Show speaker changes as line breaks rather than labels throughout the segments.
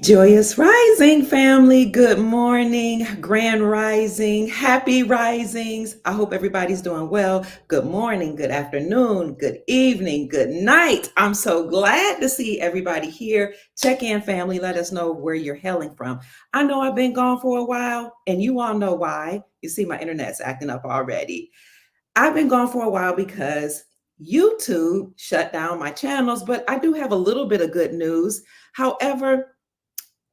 Joyous Rising family, good morning, grand rising, happy risings. I hope everybody's doing well. Good morning, good afternoon, good evening, good night. I'm so glad to see everybody here. Check in, family. Let us know where you're hailing from. I know I've been gone for a while, and you all know why. You see, my internet's acting up already. I've been gone for a while because YouTube shut down my channels, but I do have a little bit of good news. However,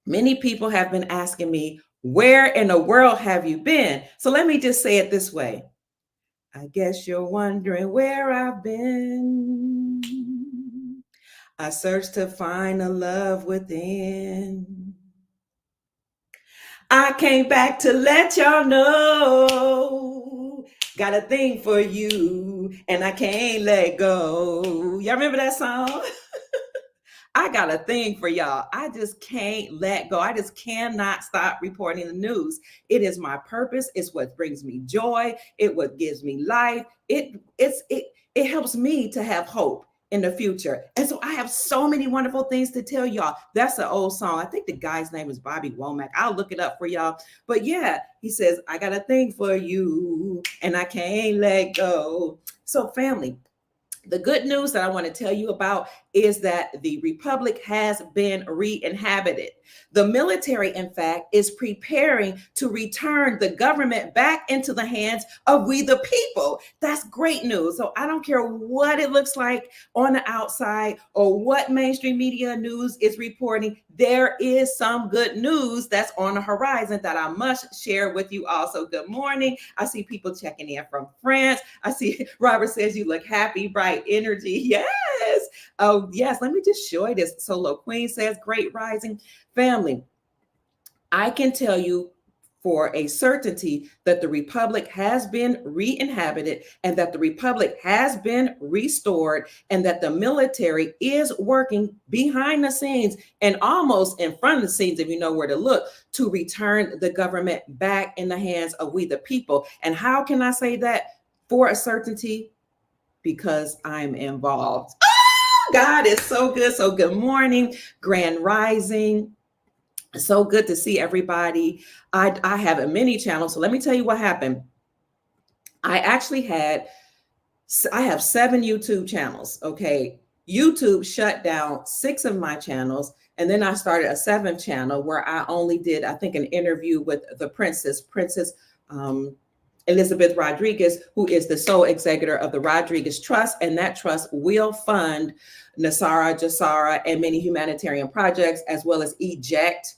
many people have been asking me, where in the world have you been? So let me just say it this way. I guess you're wondering where I've been. I searched to find a love within. I came back to let y'all know. Got a thing for you, and I can't let go. Y'all remember that song? I got a thing for y'all. I just can't let go. I just cannot stop reporting the news. It is my purpose. It's what brings me joy. It what gives me life. It helps me to have hope in the future. And so I have so many wonderful things to tell y'all. That's an old song. I think the guy's name is Bobby Womack. I'll look it up for y'all. But yeah, he says, I got a thing for you and I can't let go. So family, the good news that I want to tell you about is that the Republic has been re-inhabited. The military, in fact, is preparing to return the government back into the hands of we the people. That's great news. So I don't care what it looks like on the outside or what mainstream media news is reporting. There is some good news that's on the horizon that I must share with you all. So good morning. I see people checking in from France. I see Robert says you look happy, bright energy. Yes. Oh, yes. Let me just show you this. Solo Queen says, great rising family. I can tell you for a certainty that the Republic has been re-inhabited and that the Republic has been restored and that the military is working behind the scenes and almost in front of the scenes, if you know where to look, to return the government back in the hands of we the people. And how can I say that for a certainty? Because I'm involved. Oh, God is so good. So good morning, grand rising. So good to see everybody. I have a mini channel. So let me tell you what happened. I have 7 YouTube channels. Okay. YouTube shut down 6 of my channels. And then I started a 7th channel where I only did, I think, an interview with the Princess Elizabeth Rodriguez, who is the sole executor of the Rodriguez Trust, and that trust will fund Nasara, Jasara, and many humanitarian projects, as well as inject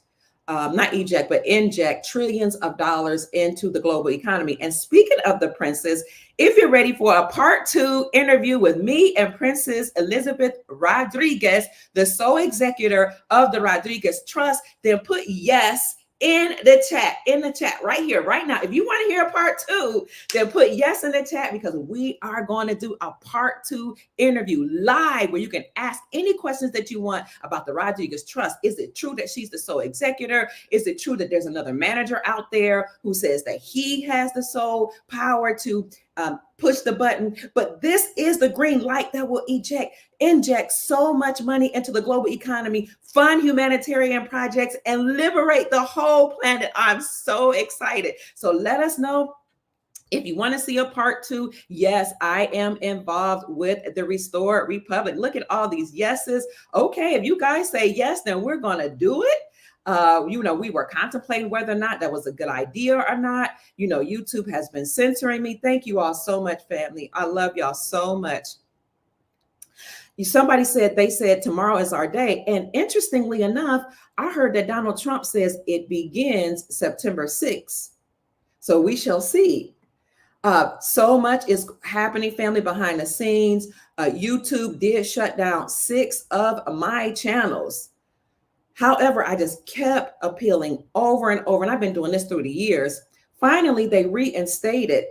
trillions of dollars into the global economy. And speaking of the princess, if you're ready for a part 2 interview with me and Princess Elizabeth Rodriguez, the sole executor of the Rodriguez Trust, then put yes in the chat right here, right now. If you want to hear a part 2, then put yes in the chat because we are going to do a part 2 interview live where you can ask any questions that you want about the Rodriguez Trust. Is it true that she's the sole executor? Is it true that there's another manager out there who says that he has the sole power to push the button? But this is the green light that will inject so much money into the global economy, fund humanitarian projects, and liberate the whole planet. I'm so excited. So let us know if you want to see a part 2. Yes, I am involved with the Restored Republic. Look at all these yeses. Okay, if you guys say yes, then we're going to do it. We were contemplating whether or not that was a good idea or not. YouTube has been censoring me. Thank you all so much, family. I love y'all so much. Somebody said, they said tomorrow is our day. And interestingly enough, I heard that Donald Trump says it begins September 6th. So we shall see. So much is happening, family, behind the scenes. YouTube did shut down 6 of my channels. However, I just kept appealing over and over, and I've been doing this through the years. Finally, they reinstated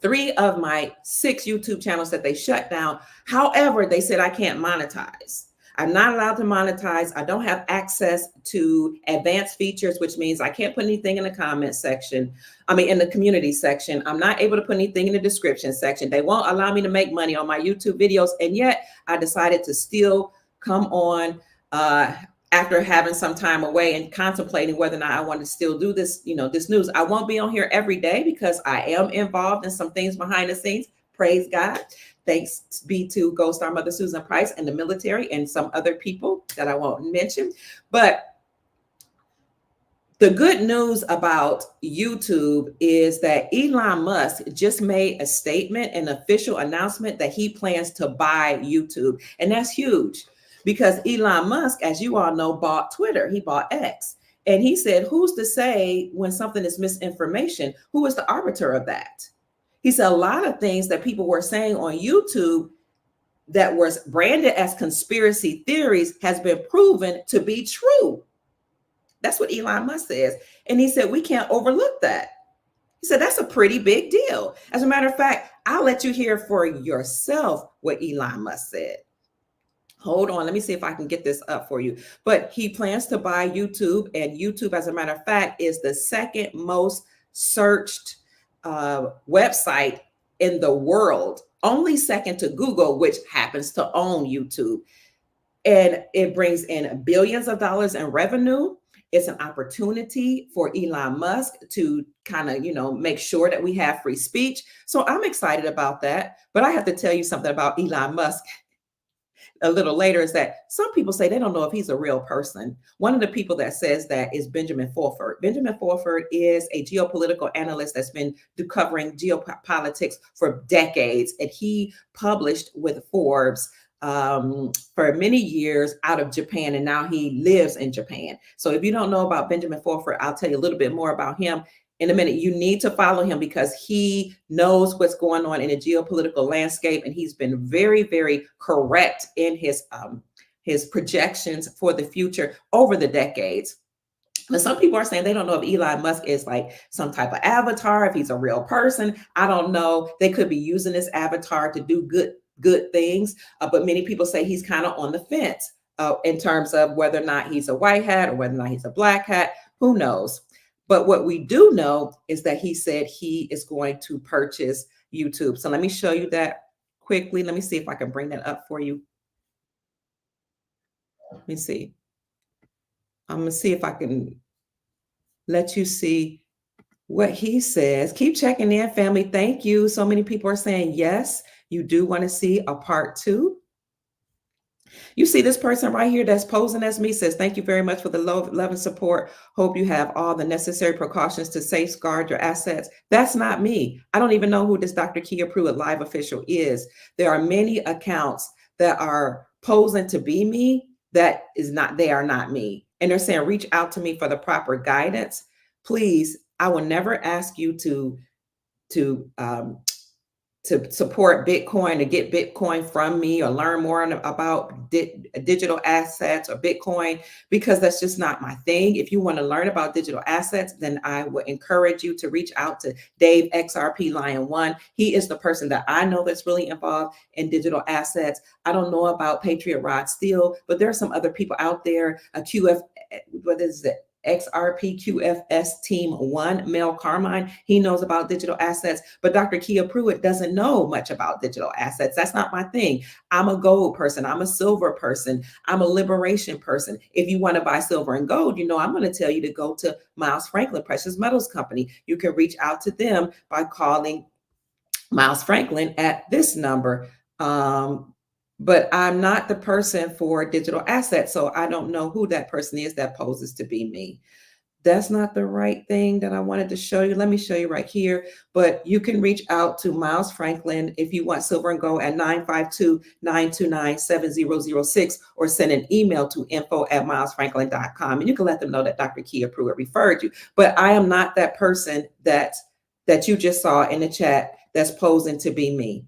3 of my 6 YouTube channels that they shut down. However, they said I can't monetize. I'm not allowed to monetize. I don't have access to advanced features, which means I can't put anything in the comment section. In the community section. I'm not able to put anything in the description section. They won't allow me to make money on my YouTube videos. And yet I decided to still come on after having some time away and contemplating whether or not I want to still do this, this news. I won't be on here every day because I am involved in some things behind the scenes. Praise God. Thanks be to Ghost Star Mother Susan Price and the military and some other people that I won't mention. But the good news about YouTube is that Elon Musk just made a statement, an official announcement that he plans to buy YouTube. And that's huge because Elon Musk, as you all know, bought Twitter. He bought X. And he said, who's to say when something is misinformation? Who is the arbiter of that? He said a lot of things that people were saying on YouTube that was branded as conspiracy theories has been proven to be true. That's what Elon Musk says. And he said, we can't overlook that. He said, that's a pretty big deal. As a matter of fact, I'll let you hear for yourself what Elon Musk said. Hold on, let me see if I can get this up for you. But he plans to buy YouTube, and YouTube, as a matter of fact, is the second most searched website in the world, only second to Google, which happens to own YouTube. And it brings in billions of dollars in revenue. It's an opportunity for Elon Musk to kind of, make sure that we have free speech. So I'm excited about that. But I have to tell you something about Elon Musk a little later is that some people say they don't know if he's a real person. One of the people that says that is Benjamin Fulford. Benjamin Fulford is a geopolitical analyst that's been covering geopolitics for decades, and he published with Forbes for many years out of Japan, and now he lives in Japan. So if you don't know about Benjamin Fulford, I'll tell you a little bit more about him in a minute. You need to follow him because he knows what's going on in the geopolitical landscape, and he's been very, very correct in his projections for the future over the decades. But some people are saying they don't know if Elon Musk is like some type of avatar, if he's a real person. I don't know. They could be using this avatar to do good things, but many people say he's kind of on the fence in terms of whether or not he's a white hat or whether or not he's a black hat. Who knows? But what we do know is that he said he is going to purchase YouTube. So let me show you that quickly. Let me see if I can bring that up for you. Let me see. I'm going to see if I can let you see what he says. Keep checking in, family. Thank you. So many people are saying, yes, you do want to see a part 2. You see this person right here that's posing as me, says, thank you very much for the love and support. Hope you have all the necessary precautions to safeguard your assets. That's not me. I don't even know who this Dr. Kia Pruitt live official is. There are many accounts that are posing to be me they are not me. And they're saying, reach out to me for the proper guidance. Please, I will never ask you to support Bitcoin, to get Bitcoin from me or learn more about digital assets or Bitcoin, because that's just not my thing. If you want to learn about digital assets, then I would encourage you to reach out to Dave XRP Lion One. He is the person that I know that's really involved in digital assets. I don't know about Patriot Rod Steele, but there are some other people out there. What is it? XRPQFS Team 1, Mel Carmine. He knows about digital assets, but Dr. Kia Pruitt doesn't know much about digital assets. That's not my thing. I'm a gold person. I'm a silver person. I'm a liberation person. If you want to buy silver and gold, I'm going to tell you to go to Miles Franklin Precious Metals Company. You can reach out to them by calling Miles Franklin at this number. But I'm not the person for digital assets, so I don't know who that person is that poses to be me. That's not the right thing that I wanted to show you. Let me show you right here. But you can reach out to Miles Franklin if you want silver and gold at 952-929-7006 or send an email to info@milesfranklin.com. And you can let them know that Dr. Kia Pruitt referred you. But I am not that person that you just saw in the chat that's posing to be me.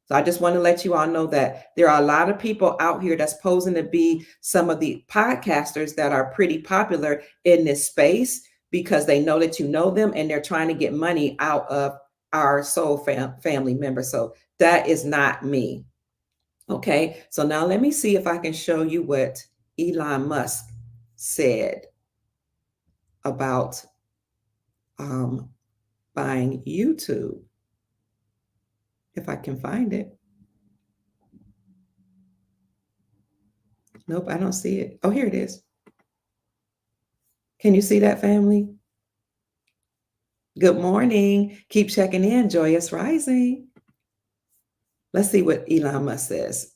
So I just want to let you all know that there are a lot of people out here that's posing to be some of the podcasters that are pretty popular in this space because they know that you know them and they're trying to get money out of our soul family members. So that is not me. Okay, so now let me see if I can show you what Elon Musk said about buying YouTube. If I can find it. Nope, I don't see it. Oh, here it is. Can you see that, family? Good morning. Keep checking in. Joyous rising. Let's see what Elon Musk says.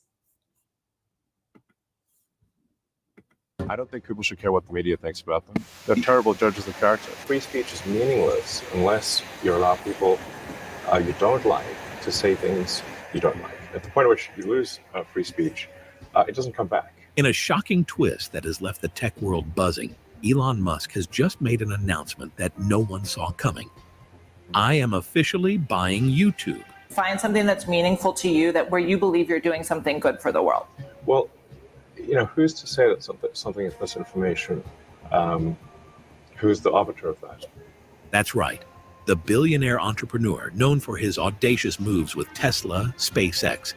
I don't think people should care what the media thinks about them. They're terrible judges of character.
Free speech is meaningless unless you allow people you don't like to say things you don't like. At the point at which you lose free speech, it doesn't come back.
In a shocking twist that has left the tech world buzzing, Elon Musk has just made an announcement that no one saw coming. I am officially buying YouTube.
Find something that's meaningful to you, that where you believe you're doing something good for the world.
Well, who's to say that something is misinformation? Who's the arbiter of that?
That's right. The billionaire entrepreneur, known for his audacious moves with Tesla, SpaceX,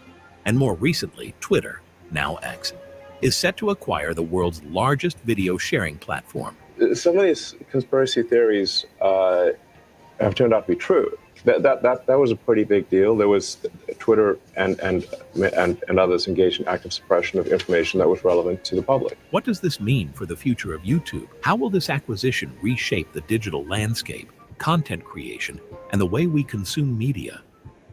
and more recently, Twitter, now X, is set to acquire the world's largest video sharing platform.
Some of these conspiracy theories have turned out to be true. That was a pretty big deal. There was Twitter and others engaged in active suppression of information that was relevant to the public.
What does this mean for the future of YouTube? How will this acquisition reshape the digital landscape, content creation, and the way we consume media?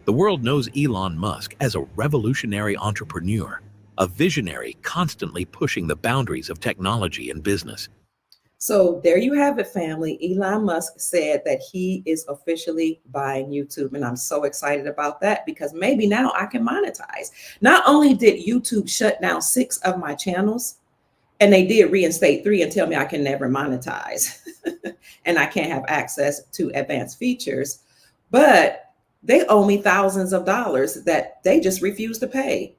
The world knows Elon Musk as a revolutionary entrepreneur, a visionary constantly pushing the boundaries of technology and business.
So there you have it, family. Elon Musk said that he is officially buying YouTube. And I'm so excited about that because maybe now I can monetize. Not only did YouTube shut down 6 of my channels, and they did reinstate 3 and tell me I can never monetize and I can't have access to advanced features, but they owe me thousands of dollars that they just refuse to pay.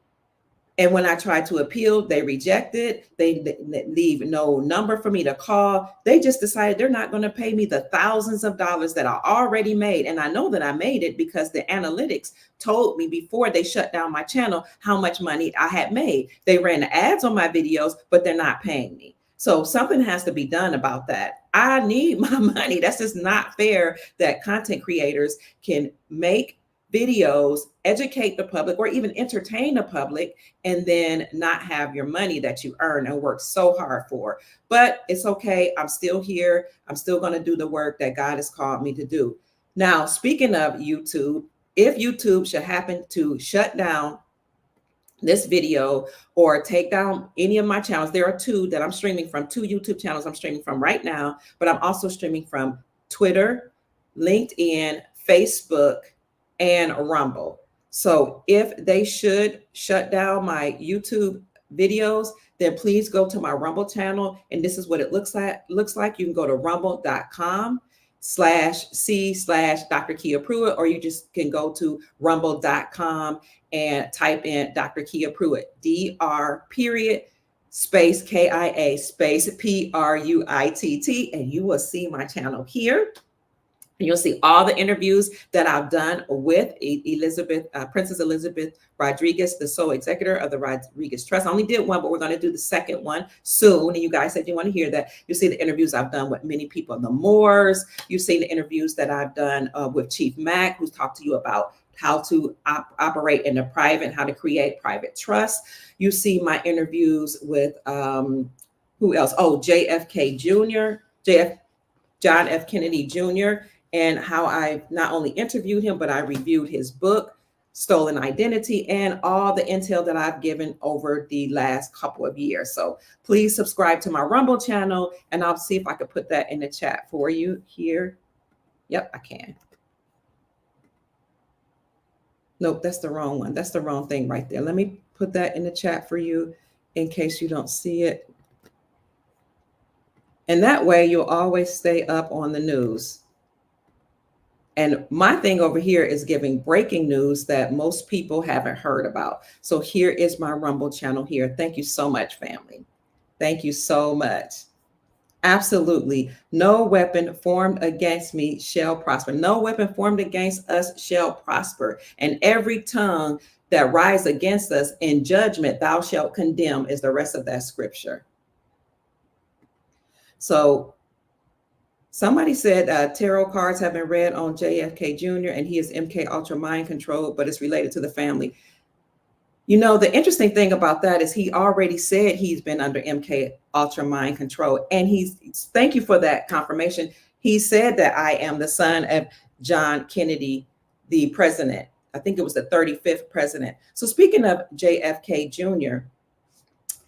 And when I try to appeal, they reject it. They leave no number for me to call. They just decided they're not going to pay me the thousands of dollars that I already made. And I know that I made it because the analytics told me before they shut down my channel how much money I had made. They ran the ads on my videos, but they're not paying me. So something has to be done about that. I need my money. That's just not fair that content creators can make videos, educate the public, or even entertain the public, and then not have your money that you earn and work so hard for. But it's okay. I'm still here. I'm still going to do the work that God has called me to do. Now, speaking of YouTube, if YouTube should happen to shut down this video or take down any of my channels, there are 2 that I'm streaming from, 2 YouTube channels I'm streaming from right now, but I'm also streaming from Twitter, LinkedIn, Facebook, and Rumble. So if they should shut down my YouTube videos, then please go to my Rumble channel. And this is what it looks like. You can go to rumble.com/C/Dr. Kia Pruitt, or you just can go to rumble.com and type in Dr. Kia Pruitt, DR period space KIA space PRUITT, and you will see my channel here. You'll see all the interviews that I've done with Princess Elizabeth Rodriguez, the sole executor of the Rodriguez Trust. I only did one, but we're going to do the second one soon. And you guys said you want to hear that. You'll see the interviews I've done with many people in the Moors. You've seen the interviews that I've done with Chief Mack, who's talked to you about how to operate in the private, how to create private trust. You see my interviews with who else? Oh, JFK Jr., John F. Kennedy Jr., and how I not only interviewed him, but I reviewed his book, Stolen Identity, and all the intel that I've given over the last couple of years. So please subscribe to my Rumble channel, and I'll see if I could put that in the chat for you here. Yep, I can. Nope, that's the wrong one. That's the wrong thing right there. Let me put that in the chat for you in case you don't see it. And that way you'll always stay up on the news. And my thing over here is giving breaking news that most people haven't heard about. So here is my Rumble channel here. Thank you so much, family. Thank you so much. Absolutely. No weapon formed against me shall prosper. No weapon formed against us shall prosper. And every tongue that rise against us in judgment, thou shalt condemn, is the rest of that scripture. So somebody said tarot cards have been read on JFK Jr. and he is MK Ultra mind controlled, but it's related to the family. You know, the interesting thing about that is he already said he's been under MK Ultra mind control. And thank you for that confirmation. He said that I am the son of John Kennedy, the president. I think it was the 35th president. So speaking of JFK Jr.,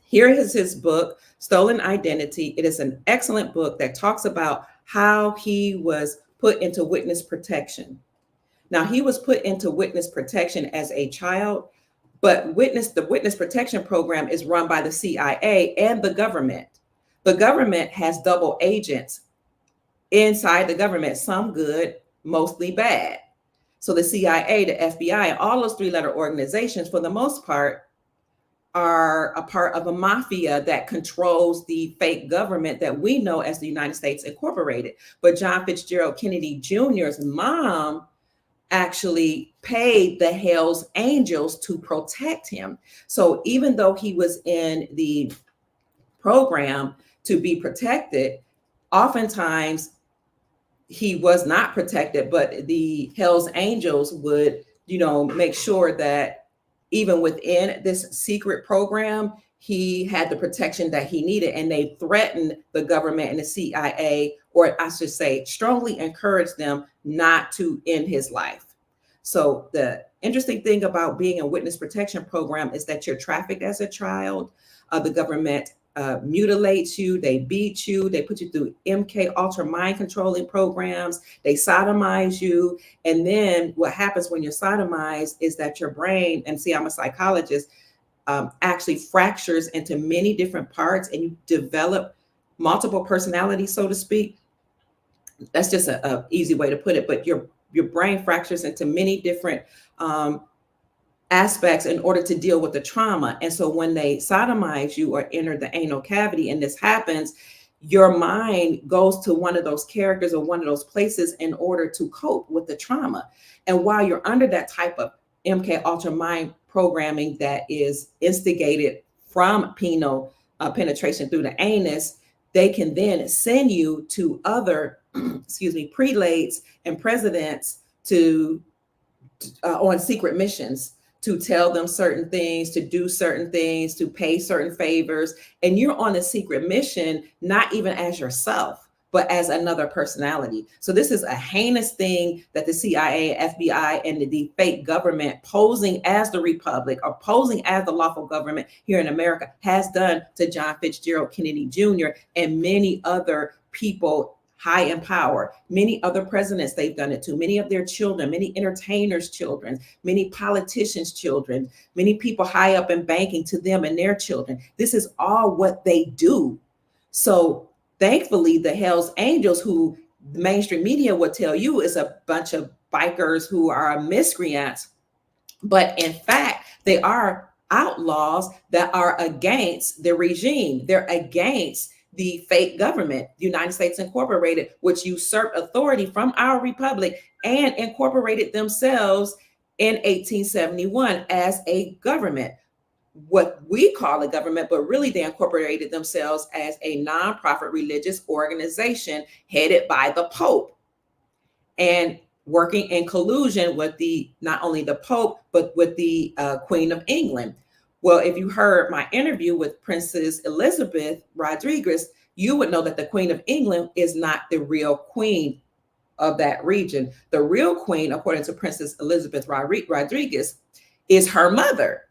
here is his book, Stolen Identity. It is an excellent book that talks about how he was put into witness protection. Now, he was put into witness protection as a child, but the witness protection program is run by the CIA and the government. The government has double agents inside the government, some good, mostly bad. So the CIA, the FBI, and all those three-letter organizations, for the most part, are a part of a mafia that controls the fake government that we know as the United States Incorporated. But John Fitzgerald Kennedy Jr.'s mom actually paid the Hells Angels to protect him. So even though he was in the program to be protected, oftentimes he was not protected, but the Hells Angels would, make sure that even within this secret program, he had the protection that he needed. And they threatened the government and the CIA, or I should say, strongly encouraged them not to end his life. So the interesting thing about being a witness protection program is that you're trafficked as a child. The government mutilates you, they beat you, they put you through MK Ultra mind controlling programs, they sodomize you. And then what happens when you're sodomized is that your brain, and see, I'm a psychologist, actually fractures into many different parts, and you develop multiple personalities, so to speak. That's just a easy way to put it, but your brain fractures into many different aspects in order to deal with the trauma. And so when they sodomize you or enter the anal cavity and this happens, your mind goes to one of those characters or one of those places in order to cope with the trauma. And while you're under that type of MK Ultra mind programming that is instigated from penile penetration through the anus, they can then send you to other, prelates and presidents to on secret missions, to tell them certain things, to do certain things, to pay certain favors. And you're on a secret mission, not even as yourself, but as another personality. So this is a heinous thing that the CIA, FBI, and the fake government posing as the Republic or posing as the lawful government here in America has done to John Fitzgerald Kennedy Jr. and many other people high in power. Many other presidents they've done it to, many of their children, many entertainers' children, many politicians' children, many people high up in banking, to them and their children. This is all what they do. So thankfully, the Hells Angels, who the mainstream media would tell you is a bunch of bikers who are miscreants, but in fact, they are outlaws that are against the regime. They're against the fake government, the United States Incorporated, which usurped authority from our republic and incorporated themselves in 1871 as a government, what we call a government, but really they incorporated themselves as a nonprofit religious organization headed by the Pope and working in collusion with not only the Pope, but with the Queen of England. Well, if you heard my interview with Princess Elizabeth Rodriguez, you would know that the Queen of England is not the real queen of that region. The real queen, according to Princess Elizabeth Rodriguez, is her mother.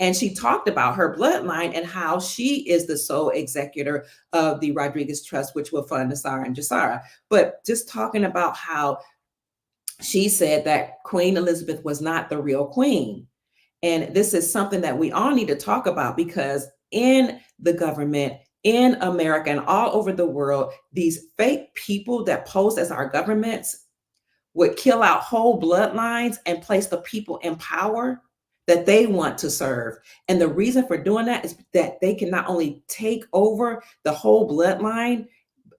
And she talked about her bloodline and how she is the sole executor of the Rodriguez Trust, which will fund Nasara and Jassara. But just talking about how she said that Queen Elizabeth was not the real queen. And this is something that we all need to talk about, because in the government, in America and all over the world, these fake people that pose as our governments would kill out whole bloodlines and place the people in power that they want to serve. And the reason for doing that is that they can not only take over the whole bloodline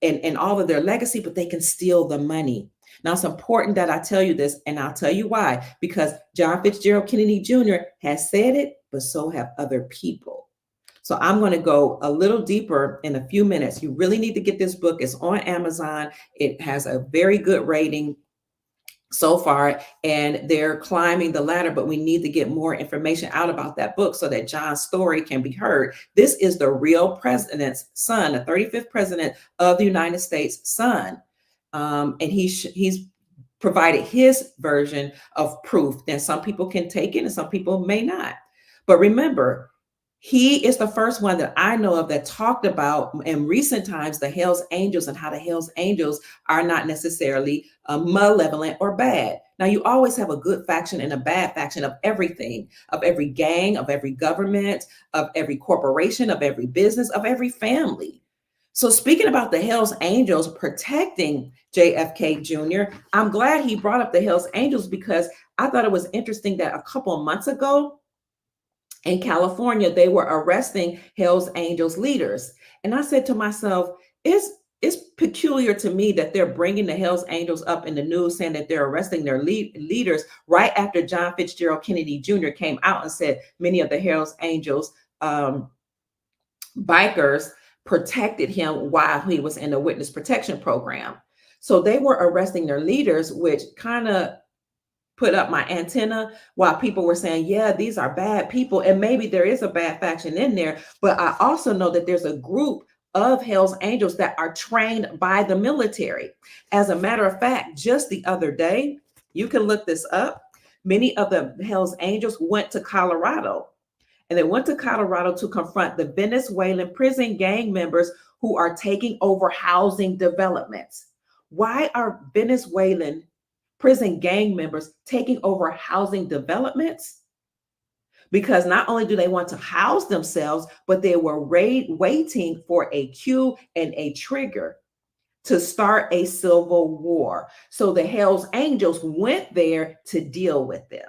and all of their legacy, but they can steal the money. Now, it's important that I tell you this, and I'll tell you why, because John Fitzgerald Kennedy Jr. has said it, but so have other people. So I'm going to go a little deeper in a few minutes. You really need to get this book. It's on Amazon. It has a very good rating. so far, and they're climbing the ladder, but we need to get more information out about that book so that John's story can be heard. This is the real president's son, the 35th president of the United States' son. And he's provided his version of proof. And some people can take it and some people may not. But remember, he is the first one that I know of that talked about in recent times the Hell's Angels and how the Hell's Angels are not necessarily malevolent or bad. Now, you always have a good faction and a bad faction of everything, of every gang, of every government, of every corporation, of every business, of every family. So speaking about the Hell's Angels protecting JFK Jr., I'm glad he brought up the Hell's Angels because I thought it was interesting that a couple of months ago, in California, they were arresting Hell's Angels leaders. And I said to myself, it's peculiar to me that they're bringing the Hell's Angels up in the news saying that they're arresting their leaders right after John Fitzgerald Kennedy Jr. came out and said many of the Hell's Angels bikers protected him while he was in the witness protection program. So they were arresting their leaders, which kind of put up my antenna while people were saying, yeah, these are bad people. And maybe there is a bad faction in there. But I also know that there's a group of Hell's Angels that are trained by the military. As a matter of fact, just the other day, you can look this up. Many of the Hell's Angels went to Colorado. And they went to Colorado to confront the Venezuelan prison gang members who are taking over housing developments. Why are Venezuelan prison gang members taking over housing developments? Because not only do they want to house themselves, but they were waiting for a cue and a trigger to start a civil war. So the Hell's Angels went there to deal with them.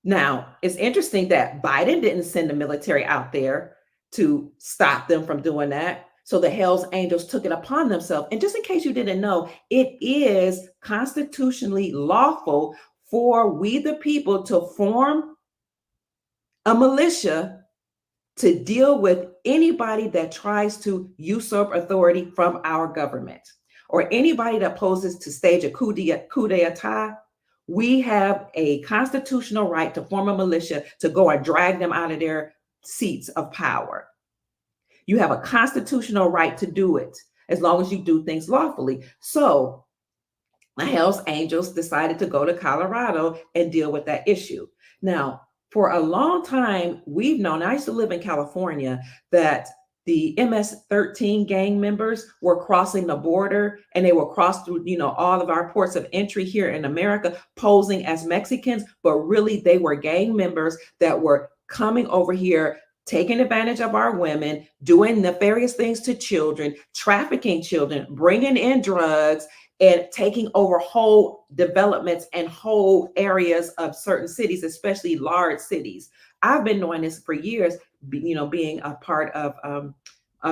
Now, it's interesting that Biden didn't send the military out there to stop them from doing that. So the Hell's Angels took it upon themselves. And just in case you didn't know, it is constitutionally lawful for we the people to form a militia to deal with anybody that tries to usurp authority from our government or anybody that poses to stage a coup d'etat. We have a constitutional right to form a militia to go and drag them out of their seats of power. You have a constitutional right to do it as long as you do things lawfully. So the Hell's Angels decided to go to Colorado and deal with that issue. Now, for a long time, we've known, I used to live in California, that the MS-13 gang members were crossing the border and they were crossed through, all of our ports of entry here in America, posing as Mexicans, but really they were gang members that were coming over here, taking advantage of our women, doing nefarious things to children, trafficking children, bringing in drugs, and taking over whole developments and whole areas of certain cities, especially large cities. I've been knowing this for years, being a part of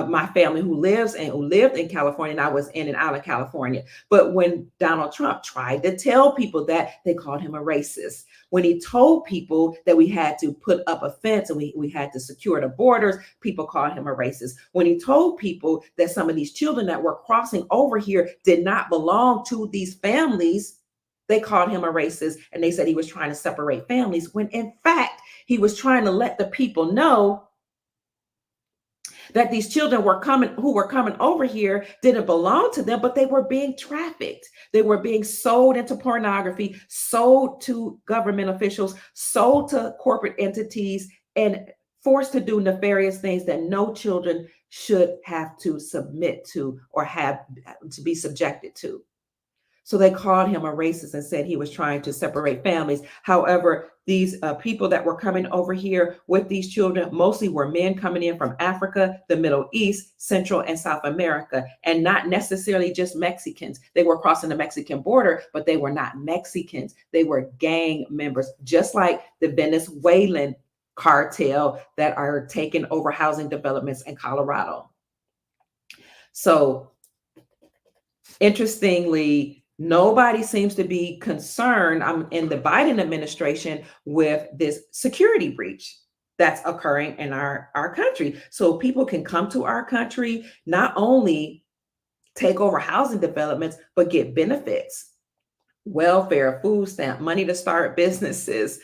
my family who lived in California, and I was in and out of California. But when Donald Trump tried to tell people that, they called him a racist. When he told people that we had to put up a fence and we had to secure the borders, people called him a racist. When he told people that some of these children that were crossing over here did not belong to these families, they called him a racist, and they said he was trying to separate families, when in fact, he was trying to let the people know that these children who were coming over here didn't belong to them, but they were being trafficked. They were being sold into pornography, sold to government officials, sold to corporate entities, and forced to do nefarious things that no children should have to submit to or have to be subjected to. So they called him a racist and said he was trying to separate families. However, these people that were coming over here with these children mostly were men coming in from Africa, the Middle East, Central and South America, and not necessarily just Mexicans. They were crossing the Mexican border, but they were not Mexicans. They were gang members, just like the Venezuelan cartel that are taking over housing developments in Colorado. So interestingly, nobody seems to be concerned in the Biden administration with this security breach that's occurring in our country. So people can come to our country, not only take over housing developments, but get benefits, welfare, food stamp, money to start businesses,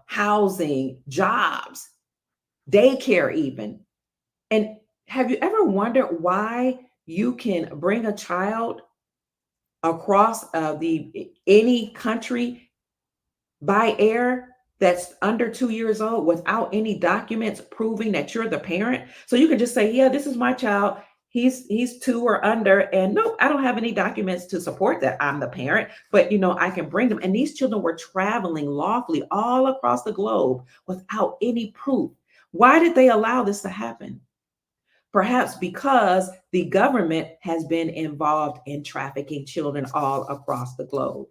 housing, jobs, daycare even. And have you ever wondered why you can bring a child across any country by air that's under 2 years old without any documents proving that you're the parent? So you can just say, yeah, this is my child. He's 2 or under, and no, I don't have any documents to support that I'm the parent, but I can bring them. And these children were traveling lawfully all across the globe without any proof. Why did they allow this to happen? Perhaps because the government has been involved in trafficking children all across the globe.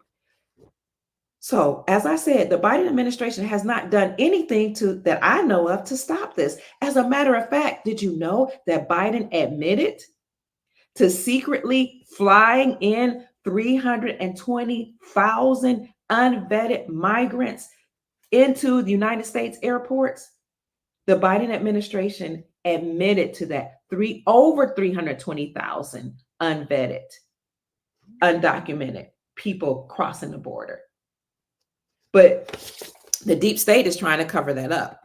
So, as I said, the Biden administration has not done anything that I know of to stop this. As a matter of fact, did you know that Biden admitted to secretly flying in 320,000 unvetted migrants into the United States airports? The Biden administration admitted to that. Over 320,000 unvetted, undocumented people crossing the border. But the deep state is trying to cover that up.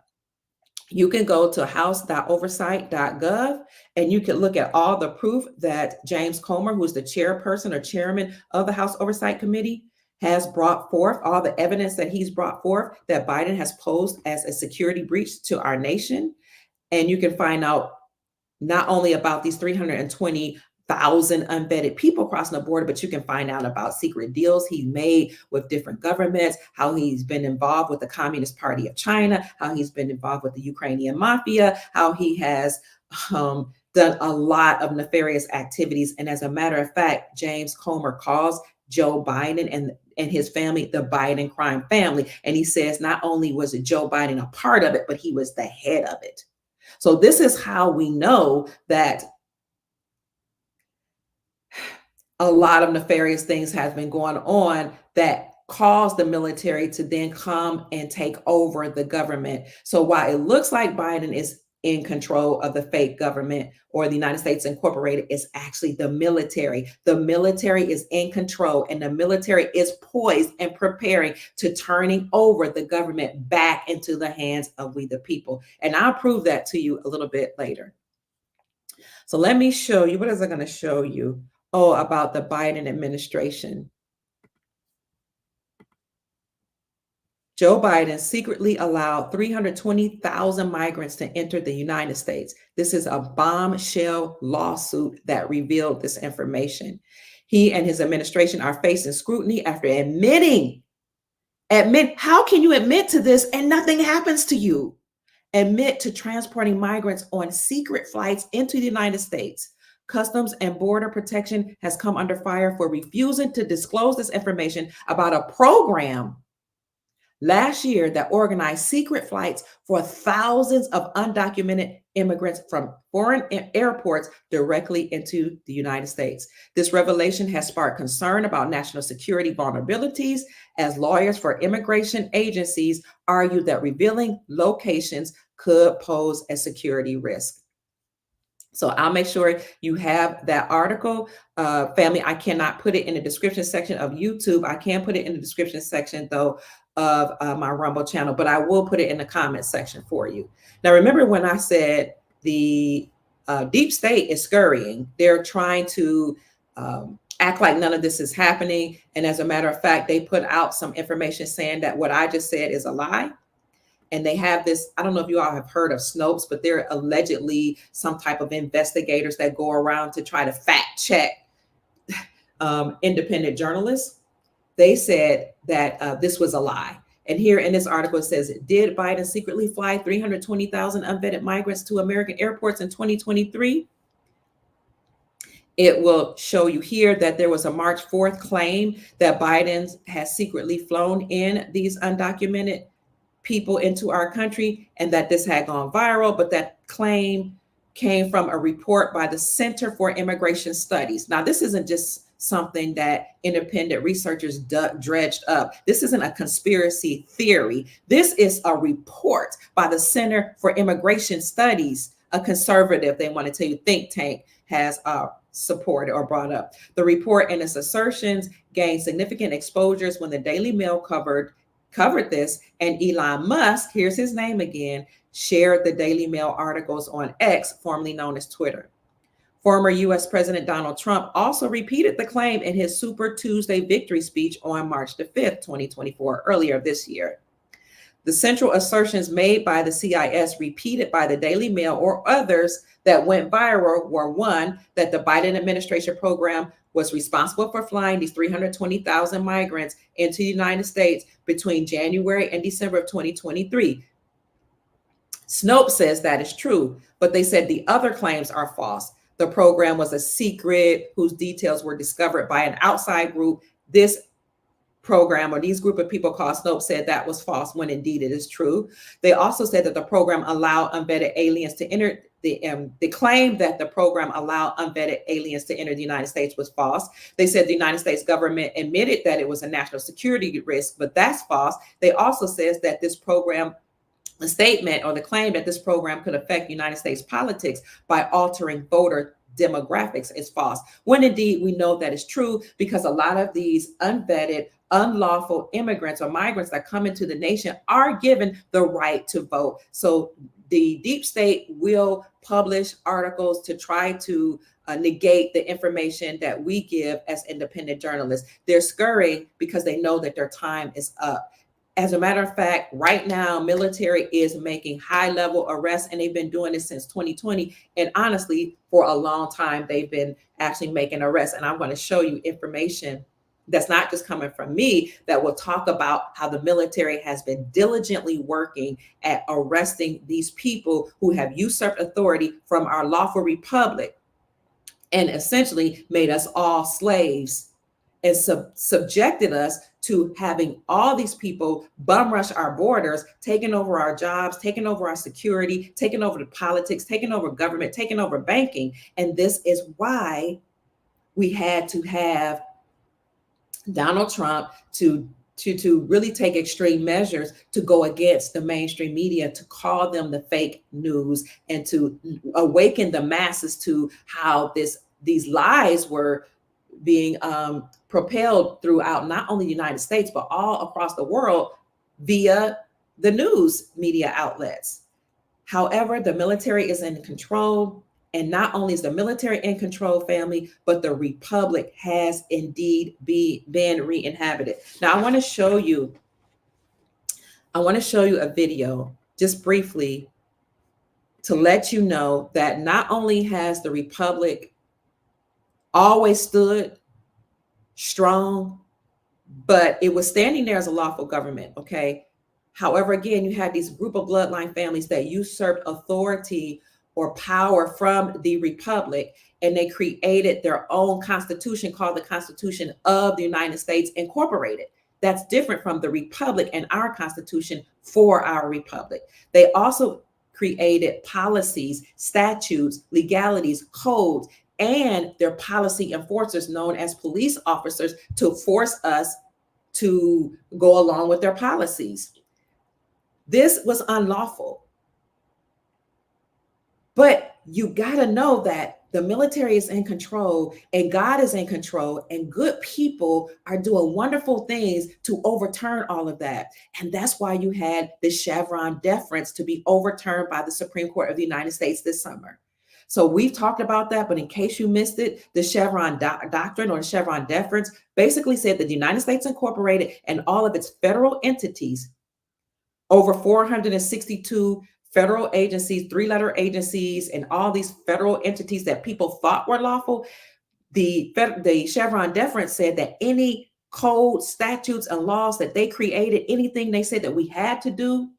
You can go to house.oversight.gov and you can look at all the proof that James Comer, who's the chairperson or chairman of the House Oversight Committee, has brought forth, all the evidence that he's brought forth that Biden has posed as a security breach to our nation. And you can find out not only about these 320,000 unvetted people crossing the border, but you can find out about secret deals he made with different governments, how he's been involved with the Communist Party of China, how he's been involved with the Ukrainian mafia, how he has done a lot of nefarious activities. And as a matter of fact, James Comer calls Joe Biden and his family the Biden crime family. And he says not only was it Joe Biden a part of it, but he was the head of it. So this is how we know that a lot of nefarious things have been going on that caused the military to then come and take over the government. So while it looks like Biden is in control of the fake government or the United States Incorporated, it's actually the military. The military is in control, and the military is poised and preparing to turning over the government back into the hands of we the people. And I'll prove that to you a little bit later. So let me show you, what is I going to show you? Oh, about the Biden administration. Joe Biden secretly allowed 320,000 migrants to enter the United States. This is a bombshell lawsuit that revealed this information. He and his administration are facing scrutiny after how can you admit to this and nothing happens to you? Admit to transporting migrants on secret flights into the United States. Customs and Border Protection has come under fire for refusing to disclose this information about a program last year that organized secret flights for thousands of undocumented immigrants from foreign airports directly into the United States. This revelation has sparked concern about national security vulnerabilities as lawyers for immigration agencies argue that revealing locations could pose a security risk. So I'll make sure you have that article. Family, I cannot put it in the description section of YouTube. I can put it in the description section, though, of my Rumble channel, but I will put it in the comment section for you. Now, remember when I said the deep state is scurrying. They're trying to act like none of this is happening. And as a matter of fact, they put out some information saying that what I just said is a lie. And they have this, I don't know if you all have heard of Snopes, but they're allegedly some type of investigators that go around to try to fact check independent journalists. They said that this was a lie. And here in this article, it says, did Biden secretly fly 320,000 unvetted migrants to American airports in 2023? It will show you here that there was a March 4th claim that Biden has secretly flown in these undocumented people into our country and that this had gone viral, but that claim came from a report by the Center for Immigration Studies. Now, this isn't just something that independent researchers dredged up. This isn't a conspiracy theory. This is a report by the Center for Immigration Studies, a conservative, they want to tell you, think tank, has supported or brought up. The report and its assertions gained significant exposures when the Daily Mail covered this, and Elon Musk, here's his name again, shared the Daily Mail articles on X, formerly known as Twitter. Former US President Donald Trump also repeated the claim in his Super Tuesday victory speech on March the 5th, 2024, earlier this year. The central assertions made by the CIS, repeated by the Daily Mail or others that went viral, were one, that the Biden administration program was responsible for flying these 320,000 migrants into the United States between January and December of 2023. Snopes says that is true, but they said the other claims are false. The program was a secret whose details were discovered by an outside group. This program, or these group of people called Snopes, said that was false when indeed it is true. They also said that the program allowed unvetted aliens to enter the claim that the program allowed unvetted aliens to enter the United States was false. They said the United States government admitted that it was a national security risk, but that's false. They also says that this program, the statement or the claim that this program could affect United States politics by altering voter demographics is false, when indeed we know that is true, because a lot of these unvetted, unlawful immigrants or migrants that come into the nation are given the right to vote. So the deep state will publish articles to try to negate the information that we give as independent journalists. They're scurrying because they know that their time is up. As a matter of fact, right now, military is making high-level arrests, and they've been doing this since 2020. And honestly, for a long time, they've been actually making arrests. And I'm going to show you information that's not just coming from me, that will talk about how the military has been diligently working at arresting these people who have usurped authority from our lawful republic and essentially made us all slaves and subjected us to having all these people bum rush our borders, taking over our jobs, taking over our security, taking over the politics, taking over government, taking over banking. And this is why we had to have Donald Trump to really take extreme measures to go against the mainstream media, to call them the fake news, and to awaken the masses to how these lies were being propelled throughout not only the United States, but all across the world via the news media outlets. However, the military is in control. And not only is the military in control, family, but the republic has indeed been re-inhabited. Now, I want to show you a video just briefly to let you know that not only has the republic always stood strong, but it was standing there as a lawful government, okay? However, again, you had these group of bloodline families that usurped authority or power from the republic, and they created their own constitution called the Constitution of the United States Incorporated. That's different from the republic and our constitution for our republic. They also created policies, statutes, legalities, codes, and their policy enforcers known as police officers to force us to go along with their policies. This was unlawful. But you got to know that the military is in control and God is in control, and good people are doing wonderful things to overturn all of that. And that's why you had the Chevron deference to be overturned by the Supreme Court of the United States this summer. So we've talked about that, but in case you missed it, the Chevron doctrine or the Chevron deference basically said that the United States Incorporated and all of its federal entities, over 462 federal agencies, three-letter agencies, and all these federal entities that people thought were lawful, the Chevron deference said that any code, statutes, and laws that they created, anything they said that we had to do,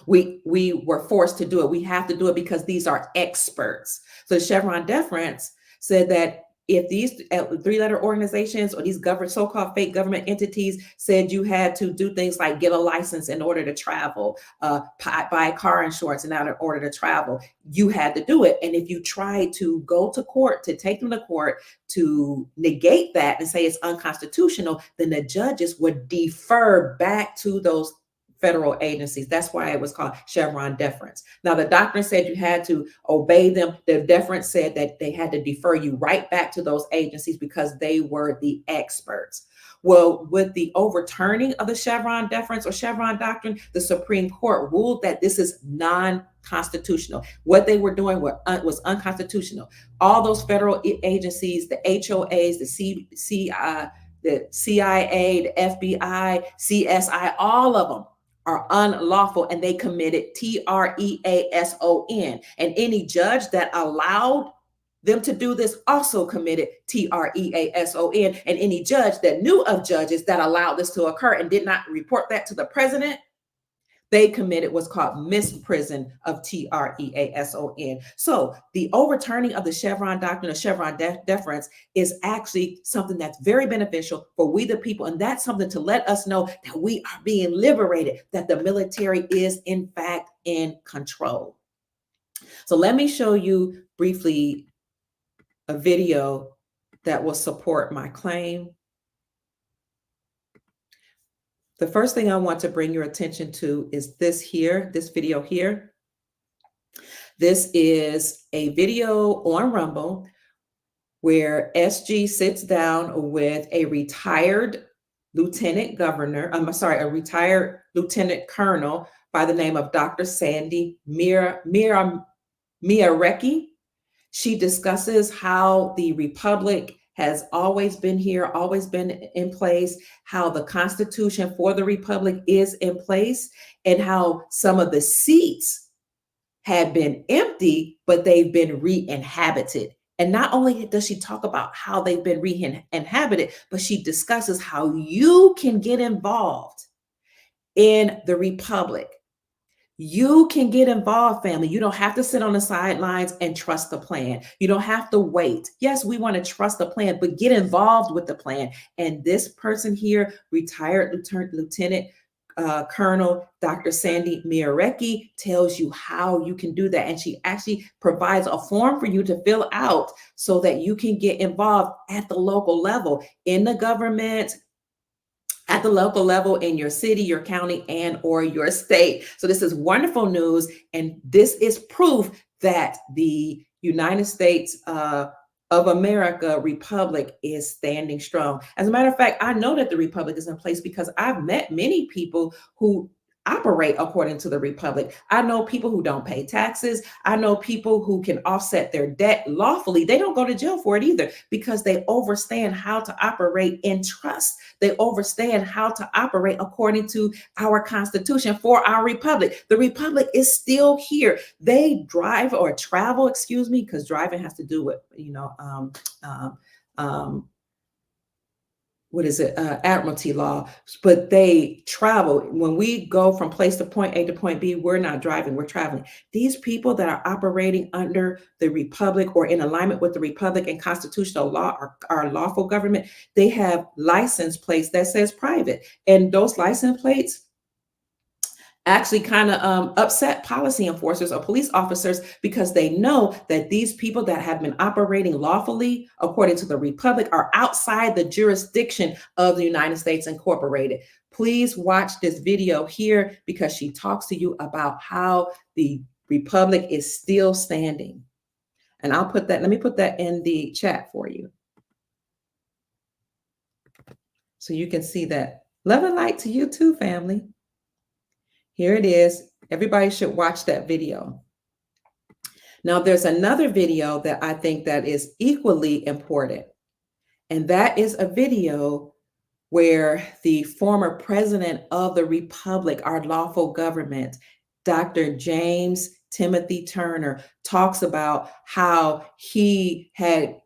we were forced to do it. We have to do it because these are experts. So the Chevron deference said that if these three-letter organizations or these so-called fake government entities said you had to do things like get a license in order to travel, buy car insurance in order to travel, you had to do it. And if you tried to go to court, to take them to court, to negate that and say it's unconstitutional, then the judges would defer back to those federal agencies. That's why it was called Chevron deference. Now, the doctrine said you had to obey them. The deference said that they had to defer you right back to those agencies because they were the experts. Well, with the overturning of the Chevron deference or Chevron doctrine, the Supreme Court ruled that this is non-constitutional. What they were doing was unconstitutional. All those federal agencies, the HOAs, the CIA, the FBI, CSI, all of them are unlawful, and they committed treason. And any judge that allowed them to do this also committed treason. And any judge that knew of judges that allowed this to occur and did not report that to the president, they committed what's called misprision of treason. So the overturning of the Chevron doctrine, or Chevron deference, is actually something that's very beneficial for we the people. And that's something to let us know that we are being liberated, that the military is in fact in control. So let me show you briefly a video that will support my claim. The first thing I want to bring your attention to is this video here. This is a video on Rumble where SG sits down with a retired a retired lieutenant colonel by the name of Dr. Sandy Miarecki. She discusses how the Republic has always been here, always been in place, how the Constitution for the Republic is in place, and how some of the seats had been empty, but they've been re-inhabited. And not only does she talk about how they've been re-inhabited, but she discusses how you can get involved in the Republic. You can get involved, family. You don't have to sit on the sidelines and trust the plan. You don't have to wait. Yes, we want to trust the plan, but get involved with the plan. And this person here, retired Lieutenant Colonel Dr. Sandy Miarecki, tells you how you can do that. And she actually provides a form for you to fill out so that you can get involved at the local level, in the government, at the local level, in your city, your county, and or your state. So this is wonderful news. And this is proof that the United States of America Republic is standing strong. As a matter of fact, I know that the Republic is in place because I've met many people who operate according to the Republic. I know people who don't pay taxes. I know people who can offset their debt lawfully. They don't go to jail for it either because they understand how to operate in trust. They understand how to operate according to our Constitution for our Republic. The Republic is still here. They drive or travel, because driving has to do with, admiralty law, but they travel. When we go from place to point A to point B, we're not driving, we're traveling. These people that are operating under the Republic or in alignment with the Republic and constitutional law, our lawful government, they have license plates that says private. And those license plates actually kind of upset policy enforcers or police officers because they know that these people that have been operating lawfully according to the Republic are outside the jurisdiction of the United States Incorporated. Please watch this video here because she talks to you about how the Republic is still standing. And let me put that in the chat for you, so you can see that. Love and light to you too, family. Here it is. Everybody should watch that video. Now, there's another video that I think that is equally important. And that is a video where the former president of the Republic, our lawful government, Dr. James Timothy Turner, talks about how he had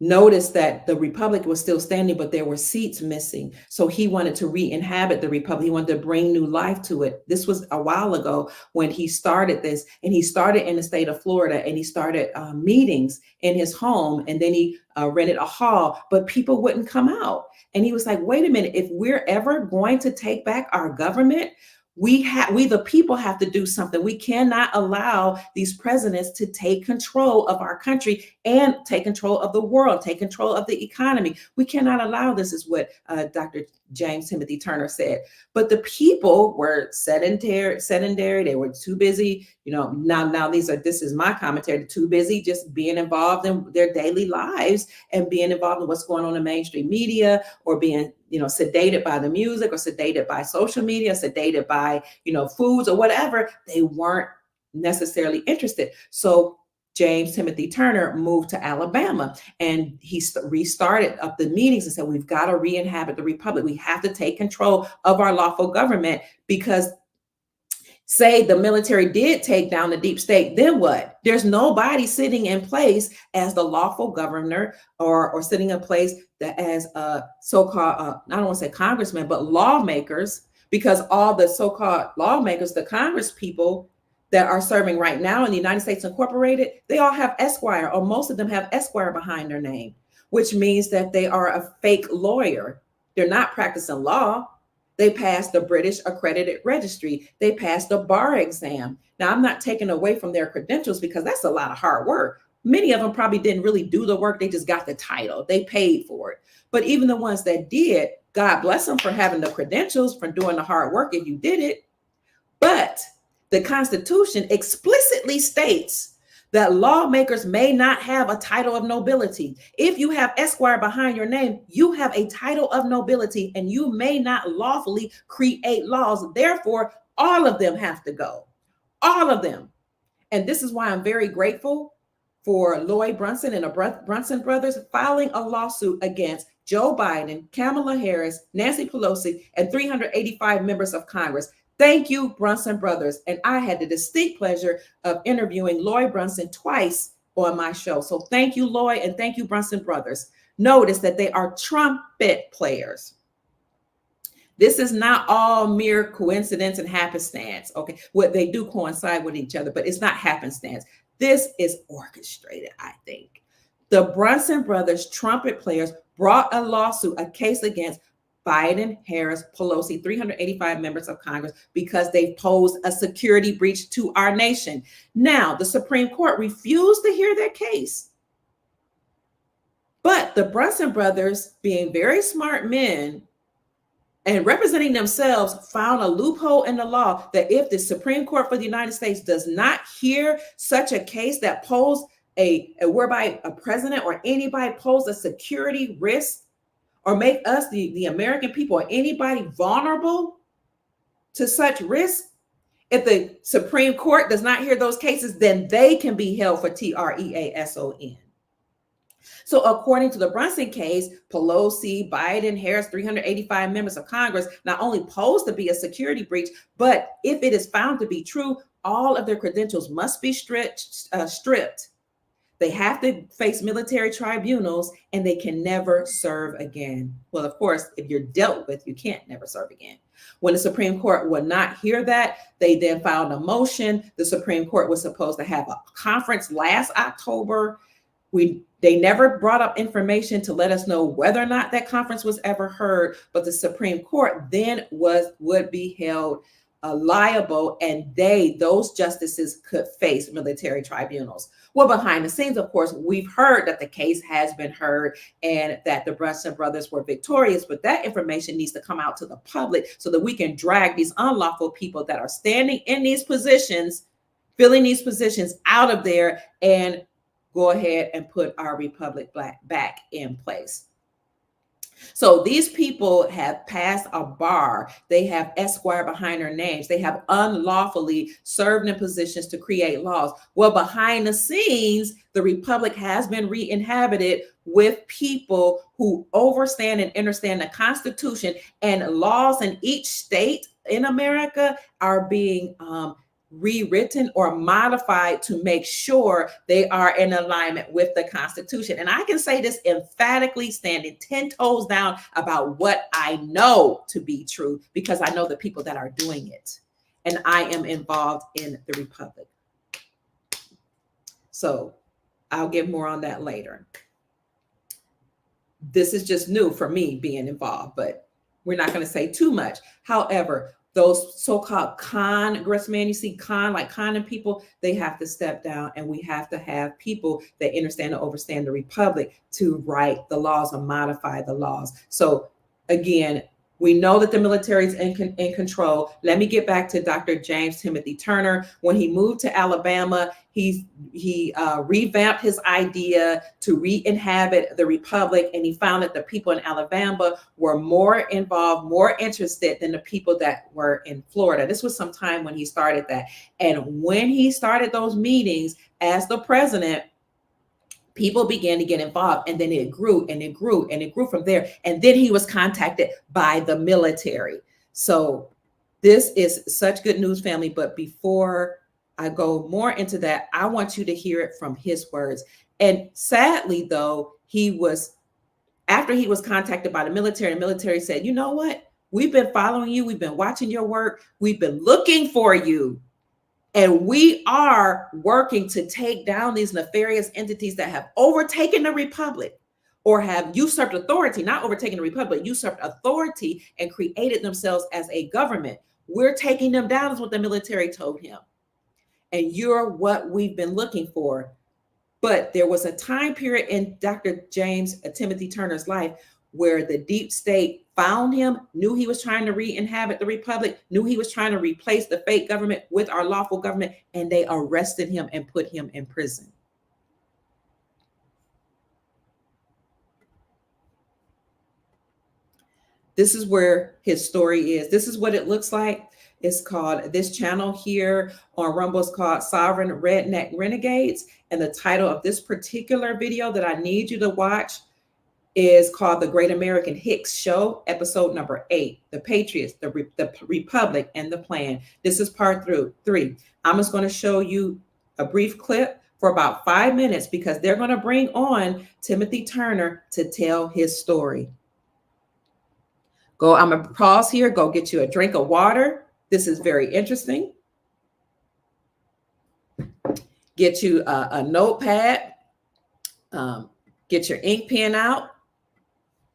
noticed that the Republic was still standing, but there were seats missing. So he wanted to re-inhabit the Republic. He wanted to bring new life to it. This was a while ago when he started this, and he started in the state of Florida, and he started meetings in his home, and then he rented a hall, but people wouldn't come out. And he was like, wait a minute, if we're ever going to take back our government, We the people have to do something. We cannot allow these presidents to take control of our country and take control of the world, take control of the economy. We cannot allow this, is what Dr. James Timothy Turner said. But the people were sedentary. They were too busy. Now this is my commentary. Too busy just being involved in their daily lives and being involved in what's going on in mainstream media, or being sedated by the music, or sedated by social media, sedated by foods or whatever. They weren't necessarily interested. So James Timothy Turner moved to Alabama, and he restarted up the meetings and said, we've got to re-inhabit the republic. We have to take control of our lawful government, because say the military did take down the deep state, then what? There's nobody sitting in place as the lawful governor, or sitting in place that as a so-called, I don't want to say congressman, but lawmakers, because all the so-called lawmakers, the Congress people that are serving right now in the United States Incorporated, they all have Esquire, or most of them have Esquire behind their name, which means that they are a fake lawyer. They're not practicing law. They passed the British accredited registry. They passed the bar exam. Now, I'm not taking away from their credentials, because that's a lot of hard work. Many of them probably didn't really do the work. They just got the title. They paid for it. But even the ones that did, God bless them for having the credentials, for doing the hard work if you did it. But the Constitution explicitly states that lawmakers may not have a title of nobility. If you have Esquire behind your name, you have a title of nobility, and you may not lawfully create laws. Therefore, all of them have to go. All of them. And this is why I'm very grateful for Lloyd Brunson and the Brunson brothers filing a lawsuit against Joe Biden, Kamala Harris, Nancy Pelosi, and 385 members of Congress. Thank you, Brunson brothers. And I had the distinct pleasure of interviewing Lloyd Brunson twice on my show. So thank you, Lloyd, and thank you, Brunson brothers. Notice that they are trumpet players. This is not all mere coincidence and happenstance. Okay, what they do coincide with each other, but it's not happenstance. This is orchestrated, I think. The Brunson brothers, trumpet players, brought a lawsuit, a case against Biden, Harris, Pelosi, 385 members of Congress, because they posed a security breach to our nation. Now, the Supreme Court refused to hear their case. But the Brunson brothers, being very smart men and representing themselves, found a loophole in the law that if the Supreme Court for the United States does not hear such a case that posed whereby a president or anybody posed a security risk, or make us, the American people, or anybody vulnerable to such risk, if the Supreme Court does not hear those cases, then they can be held for treason. So according to the Brunson case, Pelosi, Biden, Harris, 385 members of Congress not only posed to be a security breach, but if it is found to be true, all of their credentials must be stripped. They have to face military tribunals, and they can never serve again. Well, of course, if you're dealt with, you can't never serve again. When the Supreme Court would not hear that, they then filed a motion. The Supreme Court was supposed to have a conference last October. They never brought up information to let us know whether or not that conference was ever heard, but the Supreme Court then would be held liable, and those justices could face military tribunals. Well, behind the scenes, of course, we've heard that the case has been heard and that the Brunson brothers were victorious, but that information needs to come out to the public so that we can drag these unlawful people that are standing in these positions, filling these positions, out of there and go ahead and put our republic back in place. So these people have passed a bar. They have Esquire behind their names. They have unlawfully served in positions to create laws. Well, behind the scenes, the republic has been re-inhabited with people who understand and understand the Constitution, and laws in each state in America are being rewritten or modified to make sure they are in alignment with the Constitution. And I can say this emphatically, standing 10 toes down about what I know to be true, because I know the people that are doing it, and I am involved in the Republic. So I'll give more on that later. This is just new for me being involved, but we're not going to say too much. However, those so-called congressmen, you see like conning people, they have to step down, and we have to have people that understand and overstand the republic to write the laws or modify the laws. So again, we know that the military is in control. Let me get back to Dr. James Timothy Turner. When he moved to Alabama, he revamped his idea to re-inhabit the republic, and he found that the people in Alabama were more involved, more interested than the people that were in Florida. This was some time when he started that. And when he started those meetings as the president, people began to get involved, and then it grew and it grew and it grew from there. And then he was contacted by the military. So this is such good news, family. But before I go more into that, I want you to hear it from his words. And sadly, though, after he was contacted by the military said, you know what? We've been following you. We've been watching your work. We've been looking for you. And we are working to take down these nefarious entities that have overtaken the republic or have usurped authority, not overtaken the republic, usurped authority and created themselves as a government. We're taking them down, is what the military told him. And you're what we've been looking for. But there was a time period in Dr. James Timothy Turner's life where the deep state found him, knew he was trying to re-inhabit the republic, knew he was trying to replace the fake government with our lawful government, and they arrested him and put him in prison. This is where his story is. This is what it looks like. It's called, this channel here on Rumble is called Sovereign Redneck Renegades. And the title of this particular video that I need you to watch is called The Great American Hicks Show, episode number 8, The Patriots, the Republic, and the Plan. This is part 3. I'm just going to show you a brief clip for about 5 minutes because they're going to bring on Timothy Turner to tell his story. I'm going to pause here, go get you a drink of water. This is very interesting. Get you a notepad, get your ink pen out,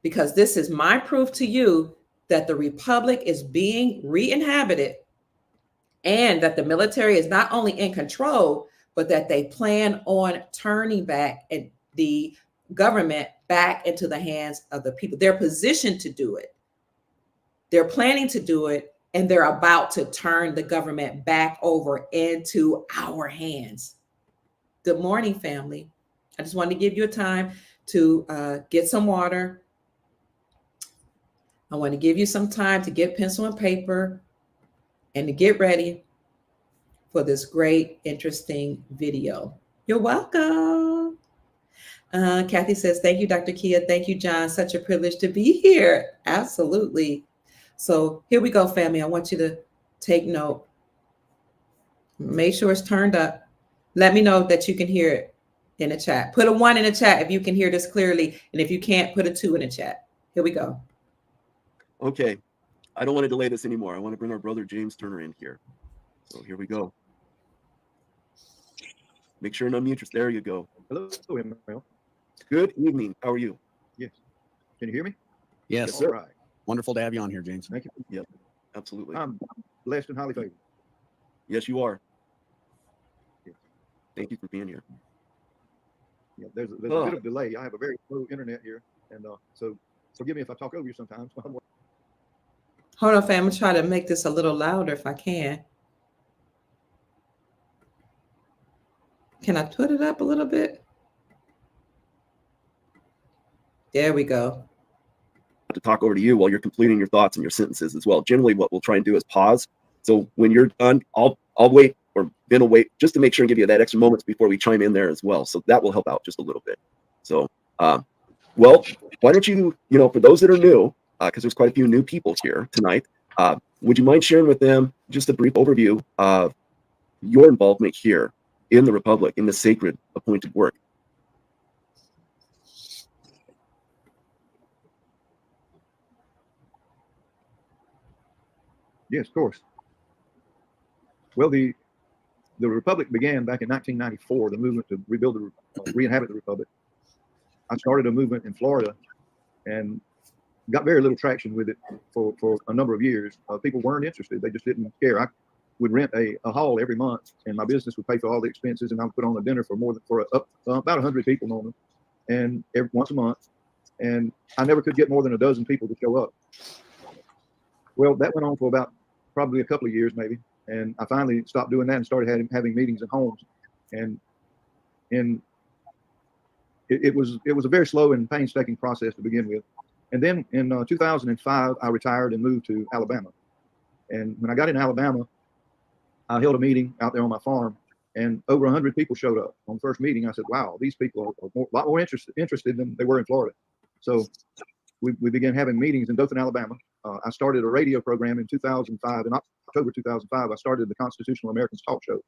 because this is my proof to you that the republic is being re-inhabited and that the military is not only in control, but that they plan on turning back the government back into the hands of the people. They're positioned to do it. They're planning to do it, and they're about to turn the government back over into our hands. Good morning, family. I just wanted to give you a time to get some water. I want to give you some time to get pencil and paper and to get ready for this great, interesting video. You're welcome. Kathy says, thank you, Dr. Kia. Thank you, John. Such a privilege to be here. Absolutely. So here we go, family. I want you to take note. Make sure it's turned up. Let me know that you can hear it in the chat. Put a 1 in the chat if you can hear this clearly. And if you can't, put a 2 in the chat. Here we go.
Okay, I don't want to delay this anymore. I want to bring our brother James Turner in here. So here we go. Make sure and unmute your. There you go.
Hello, Emmanuel.
Good evening. How are you?
Yes. Can you hear me?
Yes,
All
sir.
right.
Wonderful to have you on here, James.
Thank you.
Yep, absolutely.
I'm blessed and highly favored.
Yes, you are.
Yes.
Thank you for being here.
Yeah, there's a bit of delay. I have a very slow internet here, and so forgive me if I talk over you sometimes.
Hold on, fam. I'm trying to make this a little louder if I can. Can I put it up a little bit? There we go.
To talk over to you while you're completing your thoughts and your sentences as well. Generally, what we'll try and do is pause. So when you're done, I'll wait, or Ben will wait, just to make sure and give you that extra moments before we chime in there as well. So that will help out just a little bit. So, well, why don't you, for those that are new, because there's quite a few new people here tonight, would you mind sharing with them just a brief overview of your involvement here in the Republic, in the sacred appointed work?
Yes, of course. Well, the Republic began back in 1994, the movement to re-inhabit the Republic. I started a movement in Florida, and got very little traction with it for a number of years. People weren't interested. They just didn't care. I would rent a hall every month, and my business would pay for all the expenses, and I would put on a dinner for about 100 people normally, and once a month. And I never could get more than a dozen people to show up. Well, that went on for about probably a couple of years maybe. And I finally stopped doing that and started having meetings in homes. And it was a very slow and painstaking process to begin with. And then in 2005, I retired and moved to Alabama. And when I got in Alabama, I held a meeting out there on my farm, and over 100 people showed up. On the first meeting, I said, wow, these people are a lot more interested than they were in Florida. So we began having meetings in Dothan, Alabama. I started a radio program in 2005. In October 2005, I started the Constitutional Americans Talk Show.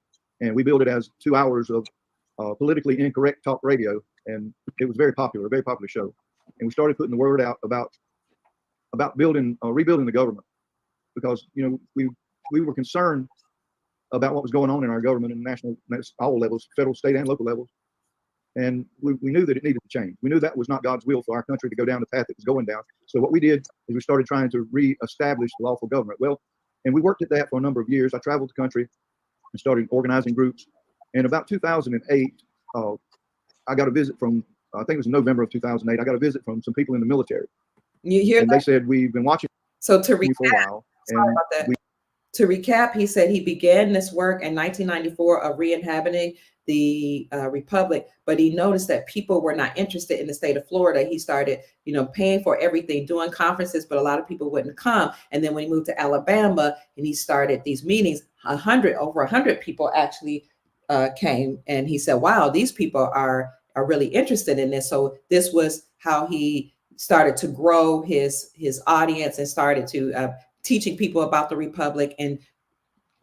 And we billed it as 2 hours of politically incorrect talk radio. And it was very popular, a very popular show. And we started putting the word out about rebuilding the government, because we were concerned about what was going on in our government and national, all levels, federal, state, and local levels. And we knew that it needed to change. We knew that was not God's will for our country to go down the path it was going down. So what we did is we started trying to reestablish the lawful government. Well, and we worked at that for a number of years. I traveled the country and started organizing groups. And about 2008, I got a visit from, I think it was in November of 2008, I got a visit from some people in the military.
You hear
and
that?
They said, we've been watching
So to
you for a while.
sorry
And
about that.
we,
To recap, he said he began this work in 1994 of reinhabiting the republic, but he noticed that people were not interested in the state of Florida. He started, paying for everything, doing conferences, but a lot of people wouldn't come. And then when he moved to Alabama and he started these meetings, over 100 people actually came, and he said, "Wow, these people are really interested in this." So this was how he started to grow his audience and started to teaching people about the republic, and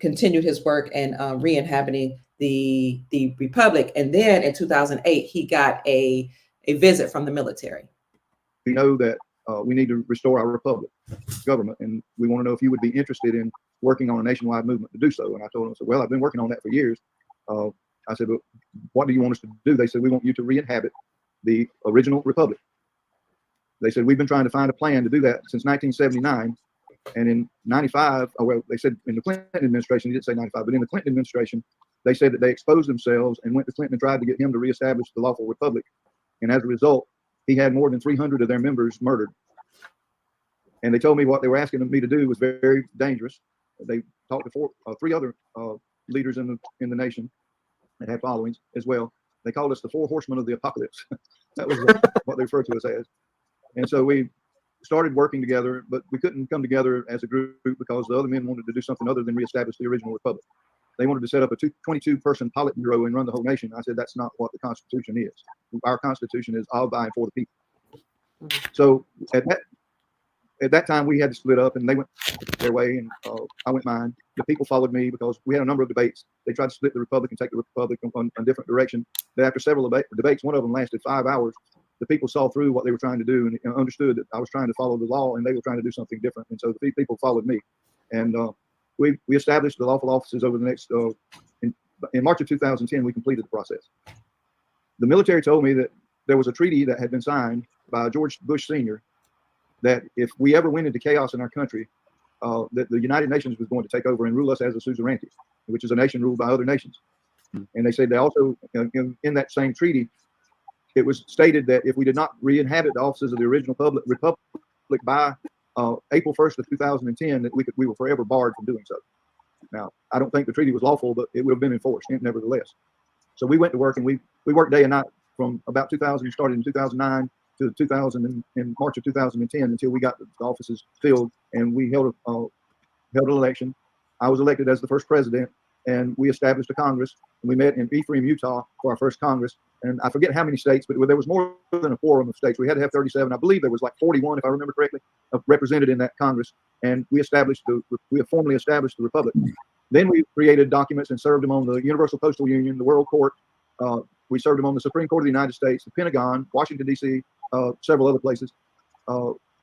continued his work in re-inhabiting the republic. And then in 2008, he got a visit from the military.
we know that we need to restore our republic government, and we want to know if you would be interested in working on a nationwide movement to do so. And I told him, I said, well, I've been working on that for years. I said, but what do you want us to do? They said, we want you to re-inhabit the original republic. They said, we've been trying to find a plan to do that since 1979. And in 95, well, they said in the Clinton administration, he didn't say 95, but in the Clinton administration, they said that they exposed themselves and went to Clinton and tried to get him to reestablish the lawful republic. And as a result, he had more than 300 of their members murdered. And they told me what they were asking me to do was very, very dangerous. They talked to three other leaders in the nation that had followings as well. They called us the 4 horsemen of the apocalypse. That was what they referred to us as. And so we started working together, but we couldn't come together as a group because the other men wanted to do something other than reestablish the original republic. They wanted to set up a 22-person Politburo and run the whole nation. I said, that's not what the Constitution is. Our Constitution is of, by, and for the people. So at that time, we had to split up, and they went their way, and I went mine. The people followed me because we had a number of debates. They tried to split the republic and take the republic in a different direction. But after several debates, one of them lasted 5 hours. The people saw through what they were trying to do and understood that I was trying to follow the law, and they were trying to do something different. And so the people followed me. And we established the lawful offices over the next, in March of 2010, we completed the process. The military told me that there was a treaty that had been signed by George Bush Sr. that if we ever went into chaos in our country, that the United Nations was going to take over and rule us as a suzerainty, which is a nation ruled by other nations. And they said they also, in that same treaty, it was stated that if we did not re-inhabit the offices of the original republic by April 1st of 2010, that we were forever barred from doing so. Now, I don't think the treaty was lawful, but it would have been enforced nevertheless. So we went to work, and we worked day and night from about 2000. We started in 2009 to 2000 in March of 2010 until we got the offices filled, and we held an election. I was elected as the first president, and we established a Congress. And we met in Ephraim, Utah for our first Congress. And I forget how many states, but there was more than a quorum of states. We had to have 37. I believe there was like 41, if I remember correctly, represented in that Congress. And we have formally established the Republic. Then we created documents and served them on the Universal Postal Union, the World Court. We served them on the Supreme Court of the United States, the Pentagon, Washington, D.C., several other places.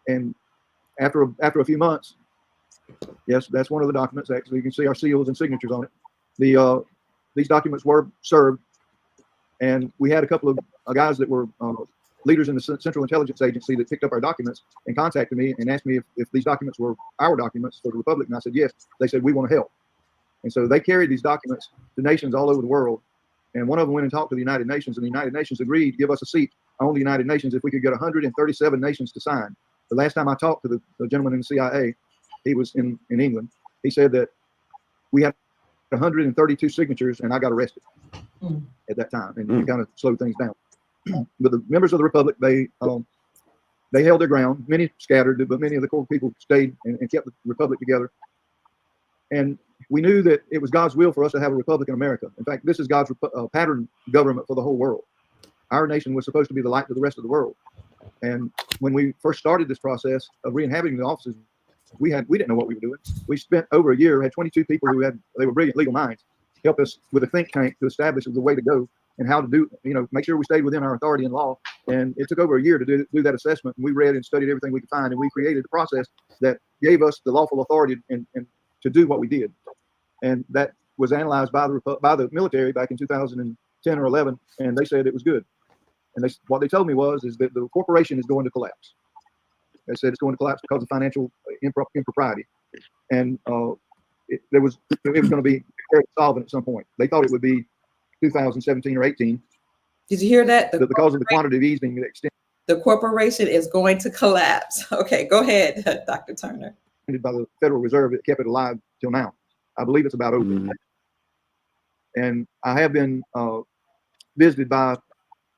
And after a few months, yes, that's one of the documents. Actually, you can see our seals and signatures on it. These documents were served, and we had a couple of guys that were leaders in the Central Intelligence Agency that picked up our documents and contacted me and asked me if these documents were our documents for the Republic. And I said, yes. They said, we want to help. And so they carried these documents to nations all over the world. And one of them went and talked to the United Nations, and the United Nations agreed to give us a seat on the United Nations if we could get 137 nations to sign. The last time I talked to the gentleman in the CIA, he was in England, he said that we had 132 signatures, and I got arrested at that time, and it kind of slowed things down. But the members of the Republic, they held their ground. Many scattered, but many of the core people stayed and kept the Republic together. And we knew that it was God's will for us to have a republic in America. In fact, this is God's pattern government for the whole world. Our nation was supposed to be the light to the rest of the world. And when we first started this process of re-inhabiting the offices, we didn't know what we were doing. We spent over a year, had 22 people they were brilliant legal minds, help us with a think tank to establish the way to go and how to do, make sure we stayed within our authority and law. And it took over a year to do that assessment. And we read and studied everything we could find, and we created a process that gave us the lawful authority and to do what we did. And that was analyzed by the military back in 2010 or 11, and they said it was good. And what they told me is that the corporation is going to collapse. They said it's going to collapse because of financial impropriety, and it was going to be solvent at some point. They thought it would be 2017 or 18.
Did you hear that?
Because of the quantitative easing, the extent
the corporation is going to collapse. Okay, go ahead, Dr. Turner.
By the Federal Reserve that kept it alive till now. I believe it's about over. And I have been visited by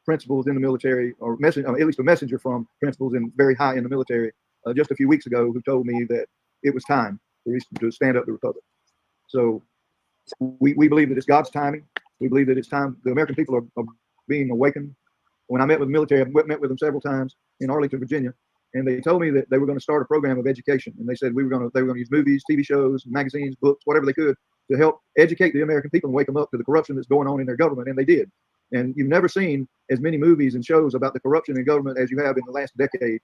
principals in the military, or at least a messenger from principals very high in the military just a few weeks ago, who told me that it was time to stand up the Republic. So we believe that it's God's timing. We believe that it's time. The American people are being awakened. When I met with the military, I met with them several times in Arlington, Virginia, and they told me that they were going to start a program of education. And they said they were going to use movies, TV shows, magazines, books, whatever they could to help educate the American people and wake them up to the corruption that's going on in their government. And they did. And you've never seen as many movies and shows about the corruption in government as you have in the last decade.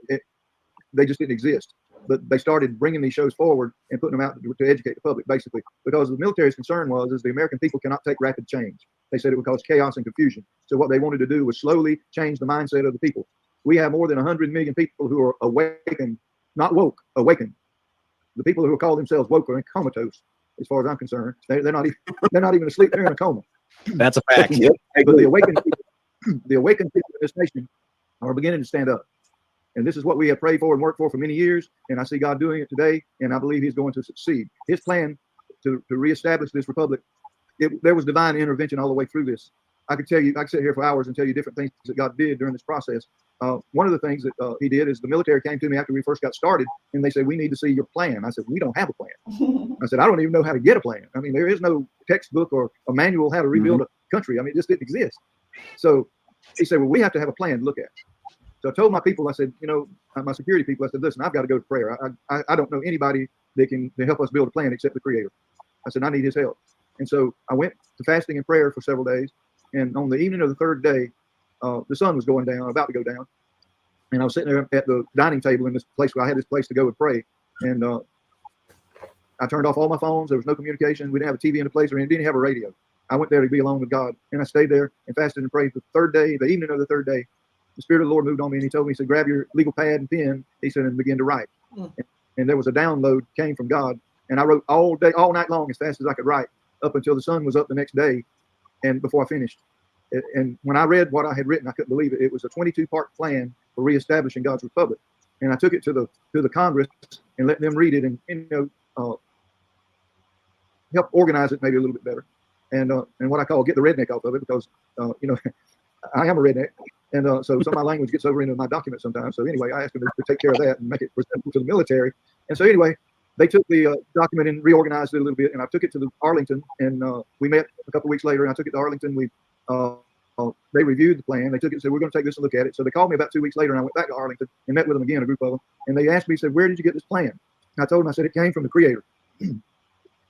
They just didn't exist. But they started bringing these shows forward and putting them out to educate the public, basically, because the military's concern was the American people cannot take rapid change. They said it would cause chaos and confusion. So what they wanted to do was slowly change the mindset of the people. We have more than 100 million people who are awakened, not woke, awakened. The people who call themselves woke are comatose, as far as I'm concerned. They're not even asleep. They're in a coma.
That's a fact.
But the awakened people in this nation are beginning to stand up. And this is what we have prayed for and worked for many years. And I see God doing it today. And I believe he's going to succeed. His plan to reestablish this republic, there was divine intervention all the way through this. I could sit here for hours and tell you different things that God did during this process. One of the things that he did is the military came to me after we first got started, and they said, we need to see your plan. I said, we don't have a plan. I said, I don't even know how to get a plan. I mean, there is no textbook or a manual how to rebuild a country. I mean, it just didn't exist. So he said, well, we have to have a plan to look at. So I told my people, I said, my security people, I said, listen, I've got to go to prayer. I don't know anybody that can help us build a plan except the Creator. I said, I need his help. And so I went to fasting and prayer for several days. And on the evening of the third day, the sun was going down, about to go down. And I was sitting there at the dining table in this place where I had this place to go and pray. And I turned off all my phones. There was no communication. We didn't have a TV in the place, or we didn't have a radio. I went there to be alone with God. And I stayed there and fasted and prayed. The evening of the third day, the Spirit of the Lord moved on me, and he told me, he said, grab your legal pad and pen, he said, and begin to write. And there was a download came from God. And I wrote all night long, as fast as I could write, up until the sun was up the next day, and before I finished. And when I read what I had written, I couldn't believe it. It was a 22-part plan for reestablishing God's republic. And I took it to the Congress and let them read it and help organize it maybe a little bit better. And what I call get the redneck off of it, because I am a redneck. And so some of my language gets over into my document sometimes. So anyway, I asked them to take care of that and make it presentable to the military. And so anyway, they took the document and reorganized it a little bit. And I took it to Arlington, and we met a couple of weeks later. And I took it to Arlington. They reviewed the plan. They took it and said, we're going to take this and look at it. So they called me about 2 weeks later, and I went back to Arlington and met with them again, a group of them. And they asked me, said, where did you get this plan? And I told them, I said, it came from the Creator.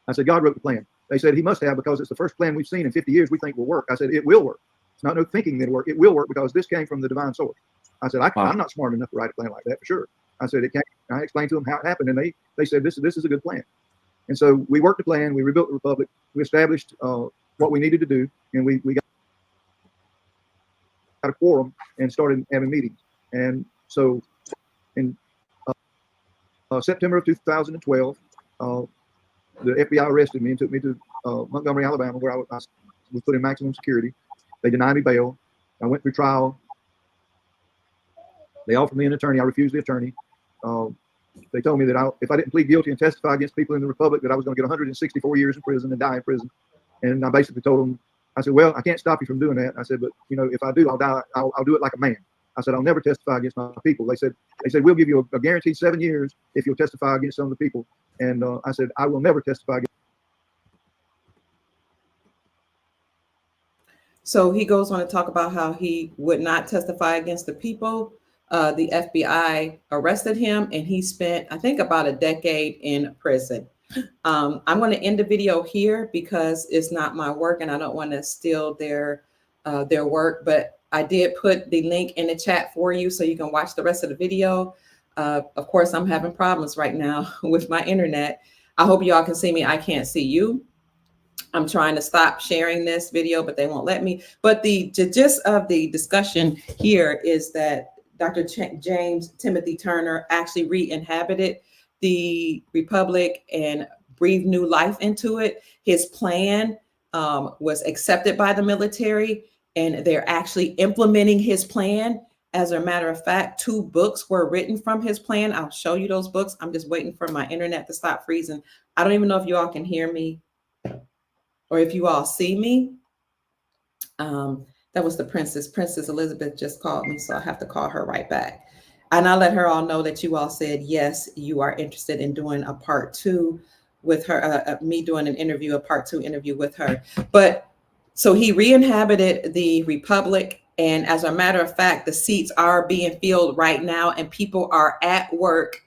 I said, God wrote the plan. They said, he must have, because it's the first plan we've seen in 50 years we think will work. I said, it will work. It's not no thinking that it'll work. It will work because this came from the divine source. I said, I'm not smart enough to write a plan like that for sure. I said, it came. I explained to them how it happened, and they said, this is a good plan. And so we worked the plan. We rebuilt the republic. We established what we needed to do, and we got. a quorum and started having meetings. And so in September of 2012, the FBI arrested me and took me to Montgomery, Alabama, where I was put in maximum security. They denied me bail. I went through trial. They offered me an attorney. I refused the attorney. They told me that if I didn't plead guilty and testify against people in the Republic, that I was going to get 164 years in prison and die in prison. And I basically told them, I said, well, I can't stop you from doing that. I said, but if I do, I'll die. I'll do it like a man. I said, I'll never testify against my people. They said, we'll give you a guaranteed 7 years if you'll testify against some of the people. And I said, I will never testify against.
So he goes on to talk about how he would not testify against the people. The FBI arrested him and he spent, I think, about a decade in prison. I'm going to end the video here because it's not my work and I don't want to steal their work, but I did put the link in the chat for you so you can watch the rest of the video. Of course, I'm having problems right now with my internet. I hope y'all can see me. I can't see you. I'm trying to stop sharing this video, but they won't let me. But the gist of the discussion here is that Dr. James Timothy Turner actually re-inhabited the Republic and breathed new life into it. His plan was accepted by the military, and they're actually implementing his plan. As a matter of fact, 2 books were written from his plan. I'll show you those books. I'm just waiting for my internet to stop freezing. I don't even know if you all can hear me or if you all see me. That was the princess. Princess Elizabeth just called me, so I have to call her right back. And I'll let her all know that you all said, yes, you are interested in doing a part 2 with her, me doing an interview, a part 2 interview with her. But so he re-inhabited the Republic. And as a matter of fact, the seats are being filled right now and people are at work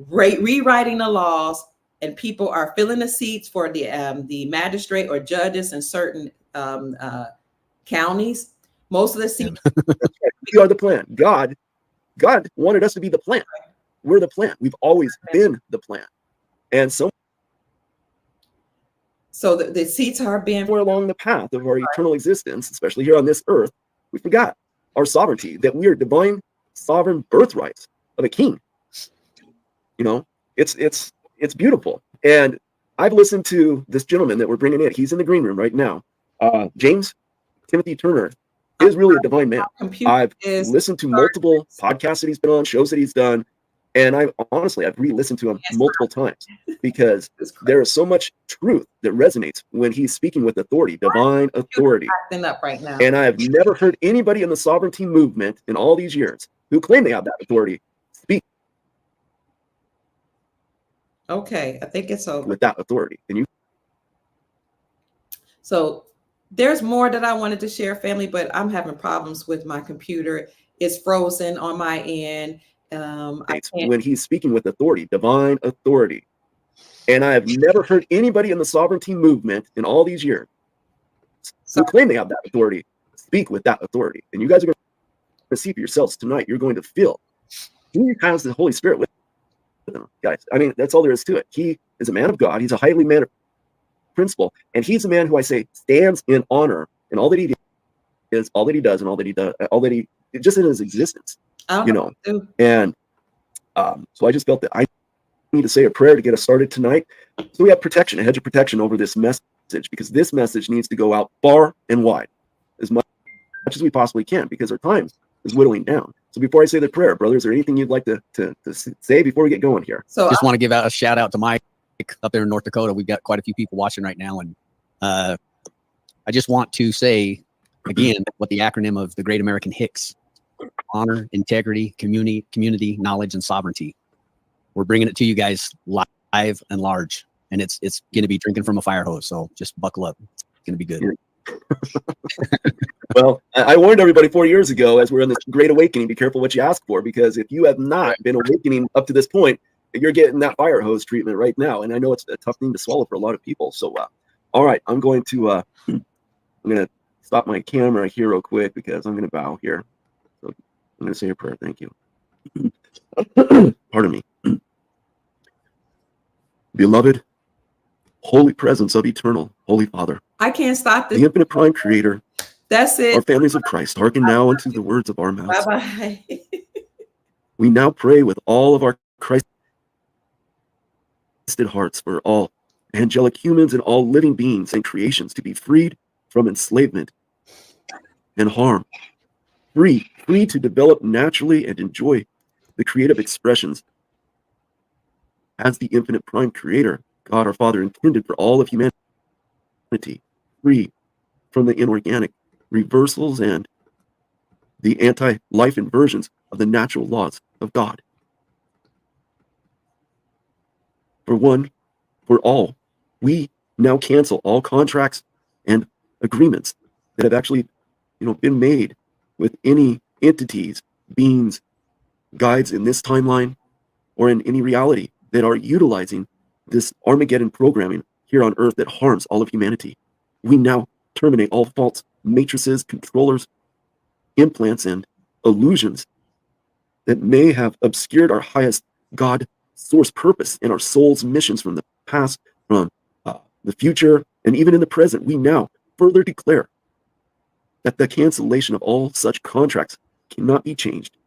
rewriting the laws, and people are filling the seats for the magistrate or judges in certain counties. Most of the seats.
We are the plan. God wanted us to be the plan. We're the plan. We've always been the plan. And so
the seats are being
more along the path of our eternal existence, especially here on this earth, we forgot our sovereignty, that we are divine sovereign birthrights of a king. It's beautiful. And I've listened to this gentleman that we're bringing in. He's in the green room right now. James Timothy Turner is really a divine man. I've listened to multiple podcasts that he's been on, shows that he's done. And I've re-listened to him multiple times because there is so much truth that resonates when he's speaking with authority, divine authority.
Up right now.
And I have never heard anybody in the sovereignty movement in all these years who claim they have that authority speak.
Okay, I think it's over.
With that authority. Can you?
So there's more that I wanted to share, family, but I'm having problems with my computer. It's frozen on my end.
When he's speaking with authority, divine authority. And I have never heard anybody in the sovereignty movement in all these years who claim they have that authority speak with that authority. And you guys are going to see for yourselves tonight. You're going to feel he has the Holy Spirit with him, guys. I mean, that's all there is to it. He is a man of God. He's a highly man of principle. And he's a man who I say stands in honor in all that he is, all that he does, and all that he just in his existence. And so I just felt that I need to say a prayer to get us started tonight. So we have protection, a hedge of protection over this message, because this message needs to go out far and wide as much as we possibly can, because our time is whittling down. So before I say the prayer, brother, is there anything you'd like to say before we get going here?
So just want to give out a shout out to Mike up there in North Dakota. We've got quite a few people watching right now. And I just want to say again, what the acronym of the Great American Hicks: honor, integrity, community, knowledge, and sovereignty. We're bringing it to you guys live and large, and it's going to be drinking from a fire hose. So just buckle up. It's going to be good.
Well, I warned everybody 4 years ago as we're in this great awakening, be careful what you ask for, because if you have not been awakening up to this point, you're getting that fire hose treatment right now. And I know it's a tough thing to swallow for a lot of people. So, all right, I'm going to stop my camera here real quick because I'm going to bow here. So I'm going to say a prayer. Thank you. Pardon me. Beloved, holy presence of eternal, Holy Father,
I can't stop this.
the infinite prime creator
That's
Our
it.
families of Christ, hearken now unto the words of our mouths.
Bye-bye.
We now pray with all of our Christed hearts for all angelic humans and all living beings and creations to be freed from enslavement and harm, free to develop naturally and enjoy the creative expressions as the infinite prime creator, God our Father, intended for all of humanity, free from the inorganic reversals and the anti-life inversions of the natural laws of God. For one, for all, we now cancel all contracts and agreements that have actually, been made with any entities, beings, guides in this timeline or in any reality that are utilizing this Armageddon programming here on Earth that harms all of humanity. We now terminate all false matrices, controllers, implants, and illusions that may have obscured our highest God source purpose and our soul's missions from the past, from the future, and even in the present. We now further declare that the cancellation of all such contracts cannot be changed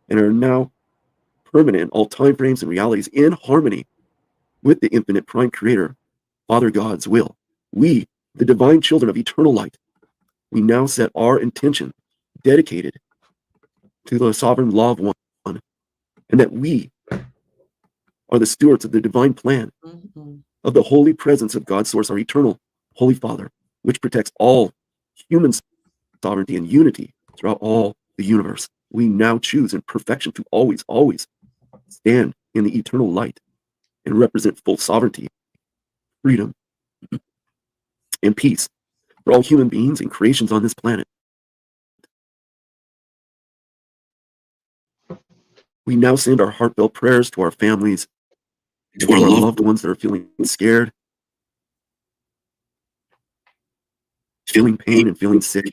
and are now permanent in all time frames and realities in harmony with the infinite prime creator, Father God's will. We, the divine children of eternal light, we now set our intention dedicated to the sovereign law of one, and that we are the stewards of the divine plan of the holy presence of God's source, our eternal Holy Father, which protects all human sovereignty and unity throughout all the universe. We now choose in perfection to always stand in the eternal light and represent full sovereignty, freedom, and peace for all human beings and creations on this planet. We now send our heartfelt prayers to our families, to our loved ones that are feeling scared, feeling pain and feeling sick,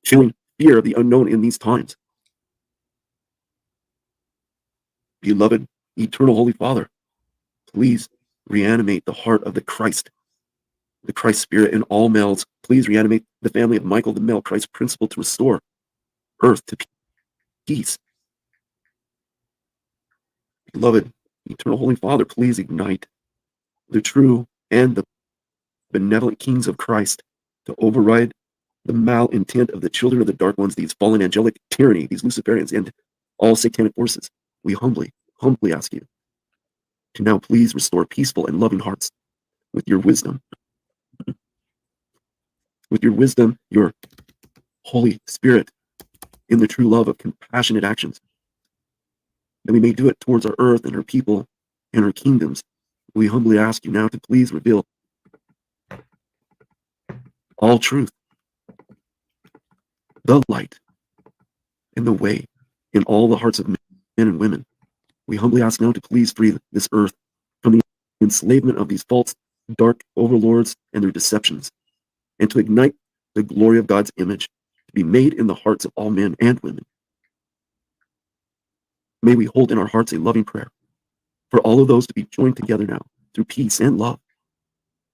feeling fear of the unknown in these times. Beloved, eternal Holy Father, please reanimate the heart of the Christ Spirit in all males. Please reanimate the family of Michael, the male Christ principle, to restore earth to peace. Beloved, eternal Holy Father, please ignite the true and the benevolent kings of Christ to override the malintent of the children of the dark ones, these fallen angelic tyranny, these Luciferians, and all satanic forces. We humbly ask you to now please restore peaceful and loving hearts with your wisdom. With your wisdom, your Holy Spirit, in the true love of compassionate actions, that we may do it towards our earth and our people and our kingdoms. We humbly ask you now to please reveal all truth, the light, and the way in all the hearts of men and women. We humbly ask now to please free this earth from the enslavement of these false, dark overlords and their deceptions, and to ignite the glory of God's image to be made in the hearts of all men and women. May we hold in our hearts a loving prayer for all of those to be joined together now through peace and love,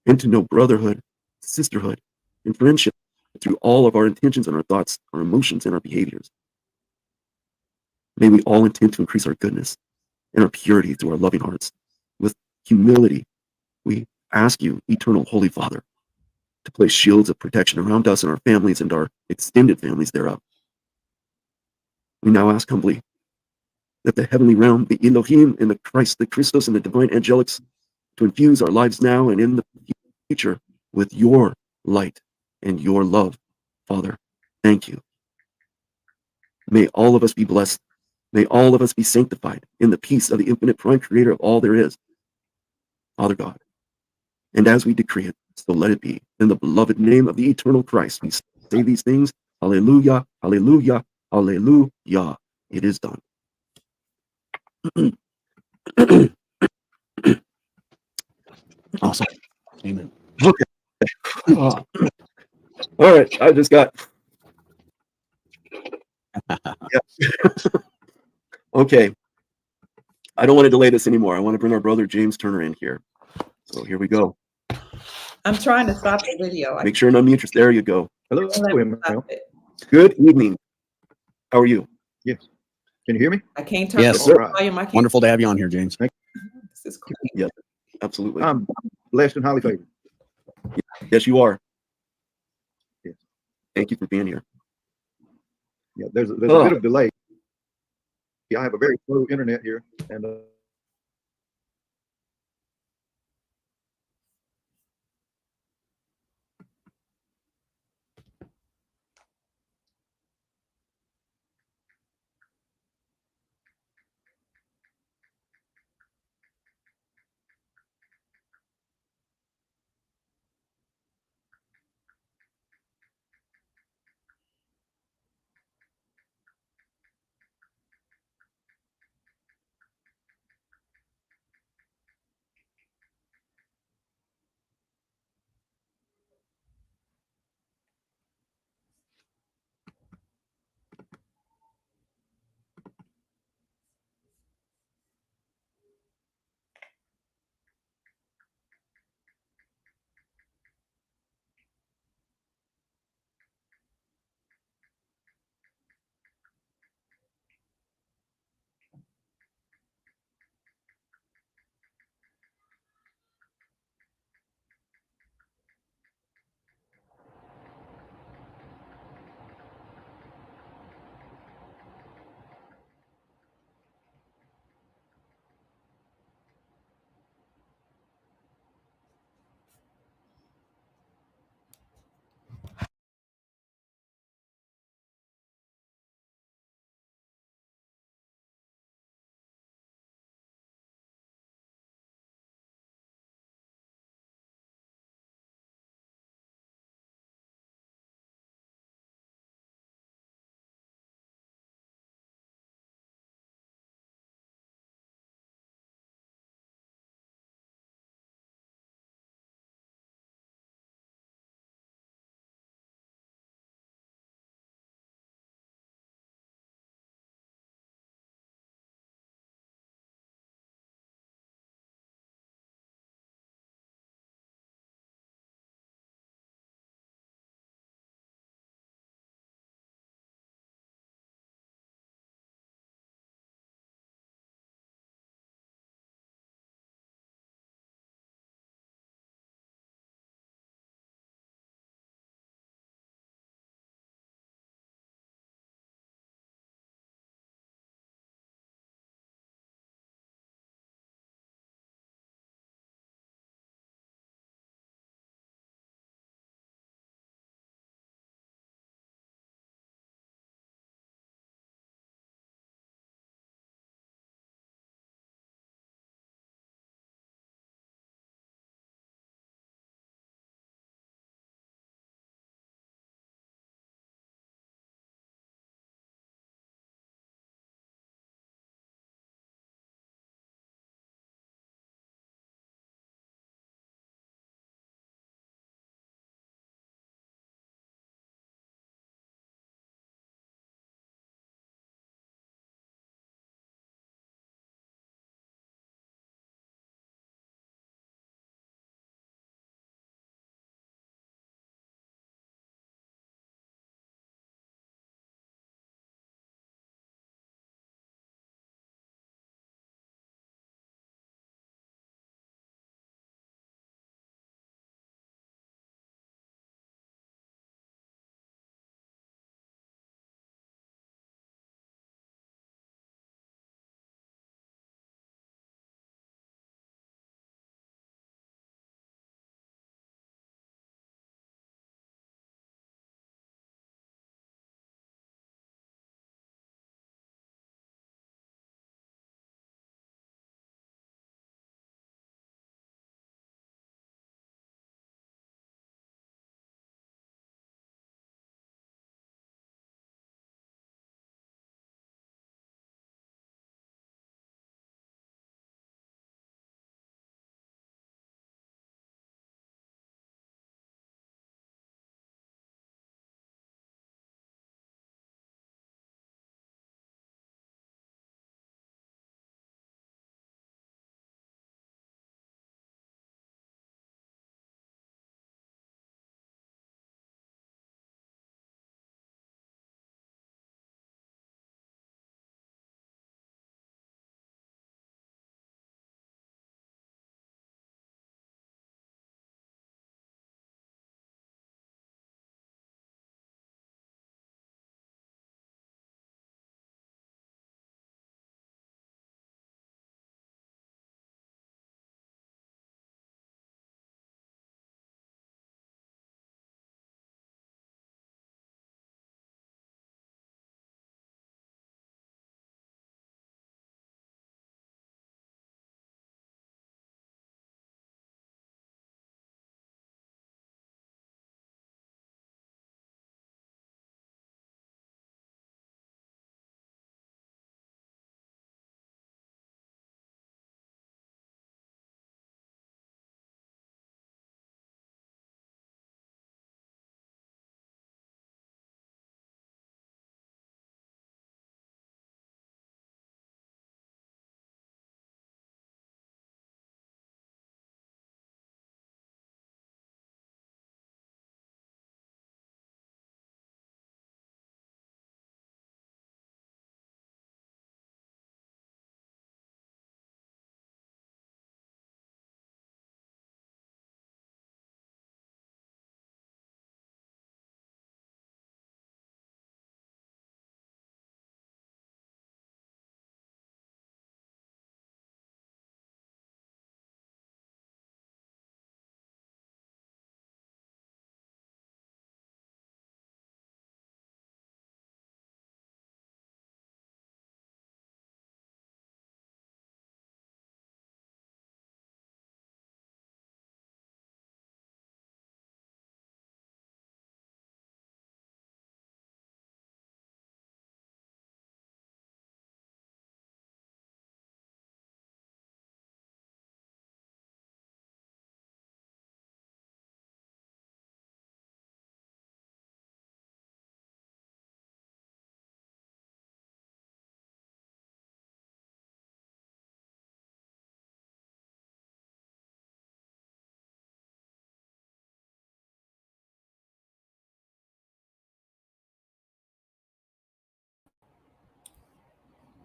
and to know brotherhood, sisterhood, and friendship through all of our intentions and our thoughts, our emotions, and our behaviors. May we all intend to increase our goodness and our purity through our loving hearts. With humility, we ask you, eternal Holy Father, to place shields of protection around us and our families and our extended families thereof. We now ask humbly that the heavenly realm, the Elohim, and the Christ, the Christos, and the divine angelics, to infuse our lives now and in the future with your light and your love. Father, thank you. May all of us be blessed. May all of us be sanctified in the peace of the infinite prime creator of all there is, Father God. And as we decree it, so let it be. In the beloved name of the eternal Christ, we say these things. Hallelujah, hallelujah, hallelujah. It is done.
Awesome. Amen.
Okay. All right. I just got. Yeah. Okay. I don't want to delay this anymore. I want to bring our brother James Turner in here. So here we go.
I'm trying to stop the video.
Make sure and unmute your. There you go.
Hello.
Let me stop it.
Good evening. How are you?
Yes. Can you hear me?
I can't turn
Yes,
the
sir.
volume. I can't.
Wonderful to have you on here, James.
This is great.
Yeah, absolutely.
I'm blessed and highly favored.
Yes, you are.
Yes.
Thank you for being here.
Yeah, there's a
Oh.
bit of delay. Yeah, I have a very slow internet here, and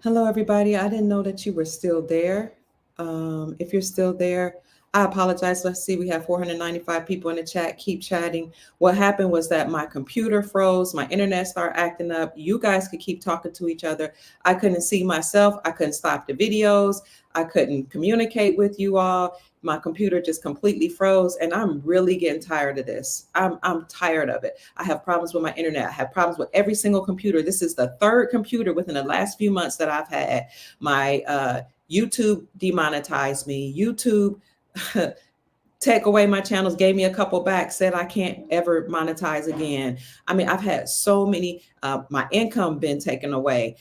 Hello, everybody. I didn't know that you were still there. If you're still there, I apologize. Let's see, we have 495 people in the chat. Keep chatting. What happened was that my computer froze, my internet started acting up. You guys could keep talking to each other. I couldn't see myself. I couldn't stop the videos. I couldn't communicate with you all. My computer just completely froze, and I'm really getting tired of this. I'm tired of it. I have problems with my internet. I have problems with every single computer. This is the third computer within the last few months that I've had. My YouTube demonetized me. YouTube take away my channels, gave me a couple back, said I can't ever monetize again. I mean, I've had so many, my income been taken away.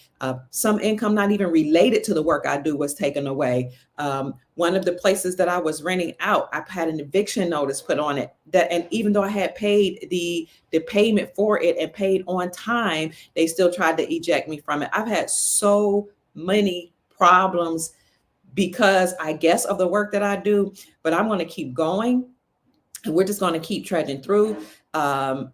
Some income not even related to the work I do was taken away. One of the places that I was renting out, I've had an eviction notice put on it. And even though I had paid the payment for it and paid on time, they still tried to eject me from it. I've had so many problems because I guess of the work that I do, but I'm going to keep going, and we're just going to keep trudging through. John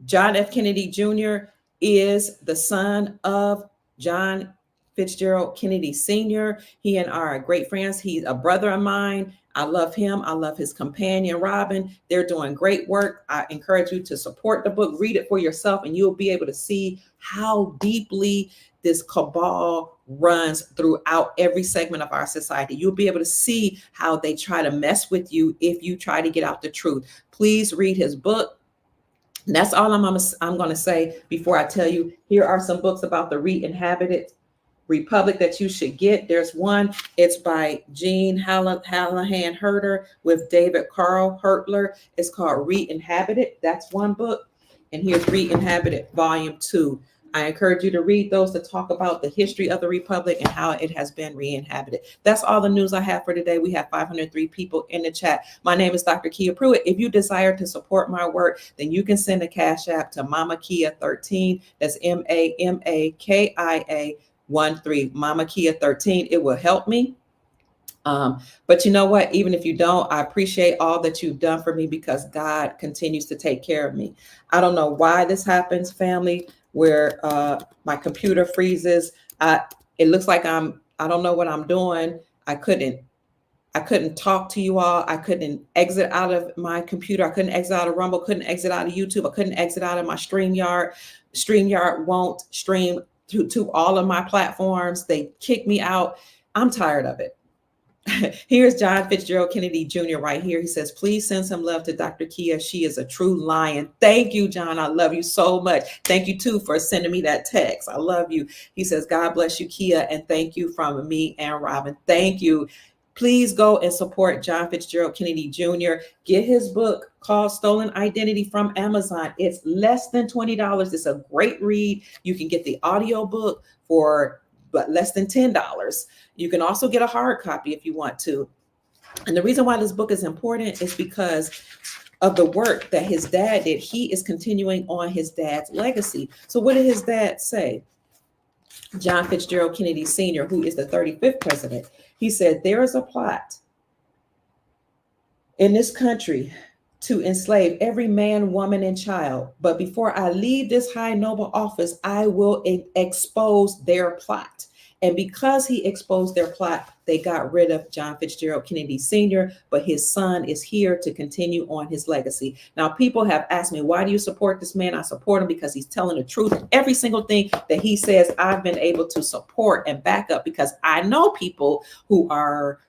F. Kennedy Jr. is the son of John Fitzgerald Kennedy Sr. He and I are great friends. He's a brother of mine. I love him. I love his companion, Robin. They're doing great work. I encourage you to support the book, read it for yourself, and you'll be able to see how deeply this cabal runs throughout every segment of our society. You'll be able to see how they try to mess with you if you try to get out the truth. Please read his book. And that's all I'm going to say before I tell you. Here are some books about the reinhabited republic that you should get. There's one. It's by Jean Hallahan Herder with David Carl Hertler. It's called Reinhabited. That's one book. And here's Reinhabited Volume 2. I encourage you to read those to talk about the history of the Republic and how it has been re-inhabited. That's all the news I have for today. We have 503 people in the chat. My name is Dr. Kia Pruitt. If you desire to support my work, then you can send a Cash App to Mama Kia 13. That's MAMAKIA 13. Mama Kia 13. It will help me. But you know what? Even if you don't, I appreciate all that you've done for me because God continues to take care of me. I don't know why this happens, family, where my computer freezes. It looks like I don't know what I'm doing. I couldn't talk to you all. I couldn't exit out of my computer. I couldn't exit out of Rumble, couldn't exit out of YouTube. I couldn't exit out of my StreamYard. StreamYard won't stream to all of my platforms. They kick me out. I'm tired of it. Here's John Fitzgerald Kennedy Jr. right here. He says, please send some love to Dr. Kia. She is a true lion. Thank you, John. I love you so much. Thank you, too, for sending me that text. I love you. He says, God bless you, Kia, and thank you from me and Robin. Thank you. Please go and support John Fitzgerald Kennedy Jr. Get his book called Stolen Identity from Amazon. It's less than $20. It's a great read. You can get the audio book for less than $10. You can also get a hard copy if you want to. And the reason why this book is important is because of the work that his dad did. He is continuing on his dad's legacy. So what did his dad say? John Fitzgerald Kennedy Sr., who is the 35th president, he said, there is a plot in this country to enslave every man, woman, and child. But before I leave this high noble office, I will expose their plot. And because he exposed their plot, they got rid of John Fitzgerald Kennedy Sr., but his son is here to continue on his legacy. Now, people have asked me, why do you support this man? I support him because he's telling the truth. Every single thing that he says, I've been able to support and back up because I know people who are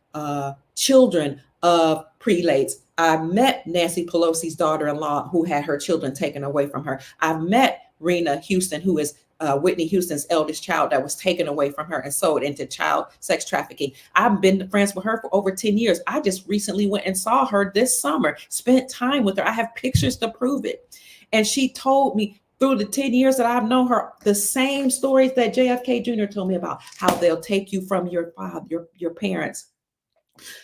children of prelates. I've met Nancy Pelosi's daughter-in-law who had her children taken away from her. I've met Rena Houston, who is Whitney Houston's eldest child that was taken away from her and sold into child sex trafficking. I've been friends with her for over 10 years. I just recently went and saw her this summer, spent time with her. I have pictures to prove it. And she told me through the 10 years that I've known her, the same stories that JFK Jr. told me about, how they'll take you from your father, your parents,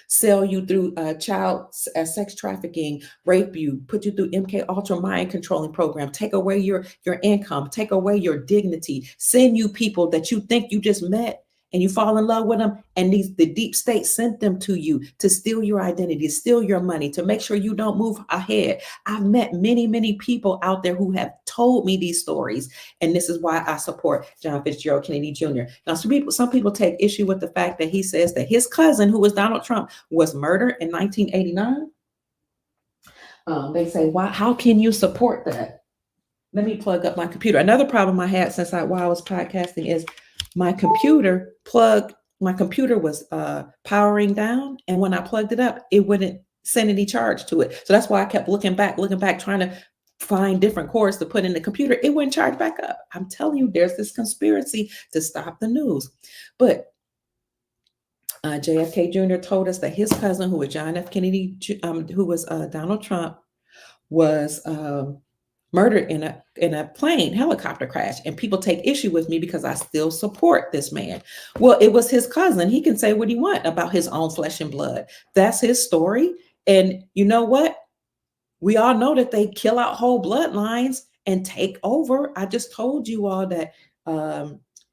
sell you through child sex trafficking, rape you, put you through MK Ultra mind controlling program, take away your income, take away your dignity, send you people that you think you just met and you fall in love with them, and the deep state sent them to you to steal your identity, steal your money, to make sure you don't move ahead. I've met many, many people out there who have told me these stories, and this is why I support John Fitzgerald Kennedy Jr. Now, some people take issue with the fact that he says that his cousin, who was Donald Trump, was murdered in 1989. They say, why? How can you support that? Let me plug up my computer. Another problem I had while I was podcasting is my computer was powering down, and when I plugged it up, it wouldn't send any charge to it. So that's why I kept looking back, trying to find different cords to put in the computer. It wouldn't charge back up. I'm telling you, there's this conspiracy to stop the news. But JFK Jr. told us that his cousin, who was John F. Kennedy, who was Donald Trump, was murdered in a plane helicopter crash. And people take issue with me because I still support this man. Well, it was his cousin. He can say what he wants about his own flesh and blood. That's his story. And you know what? We all know that they kill out whole bloodlines and take over. I just told you all that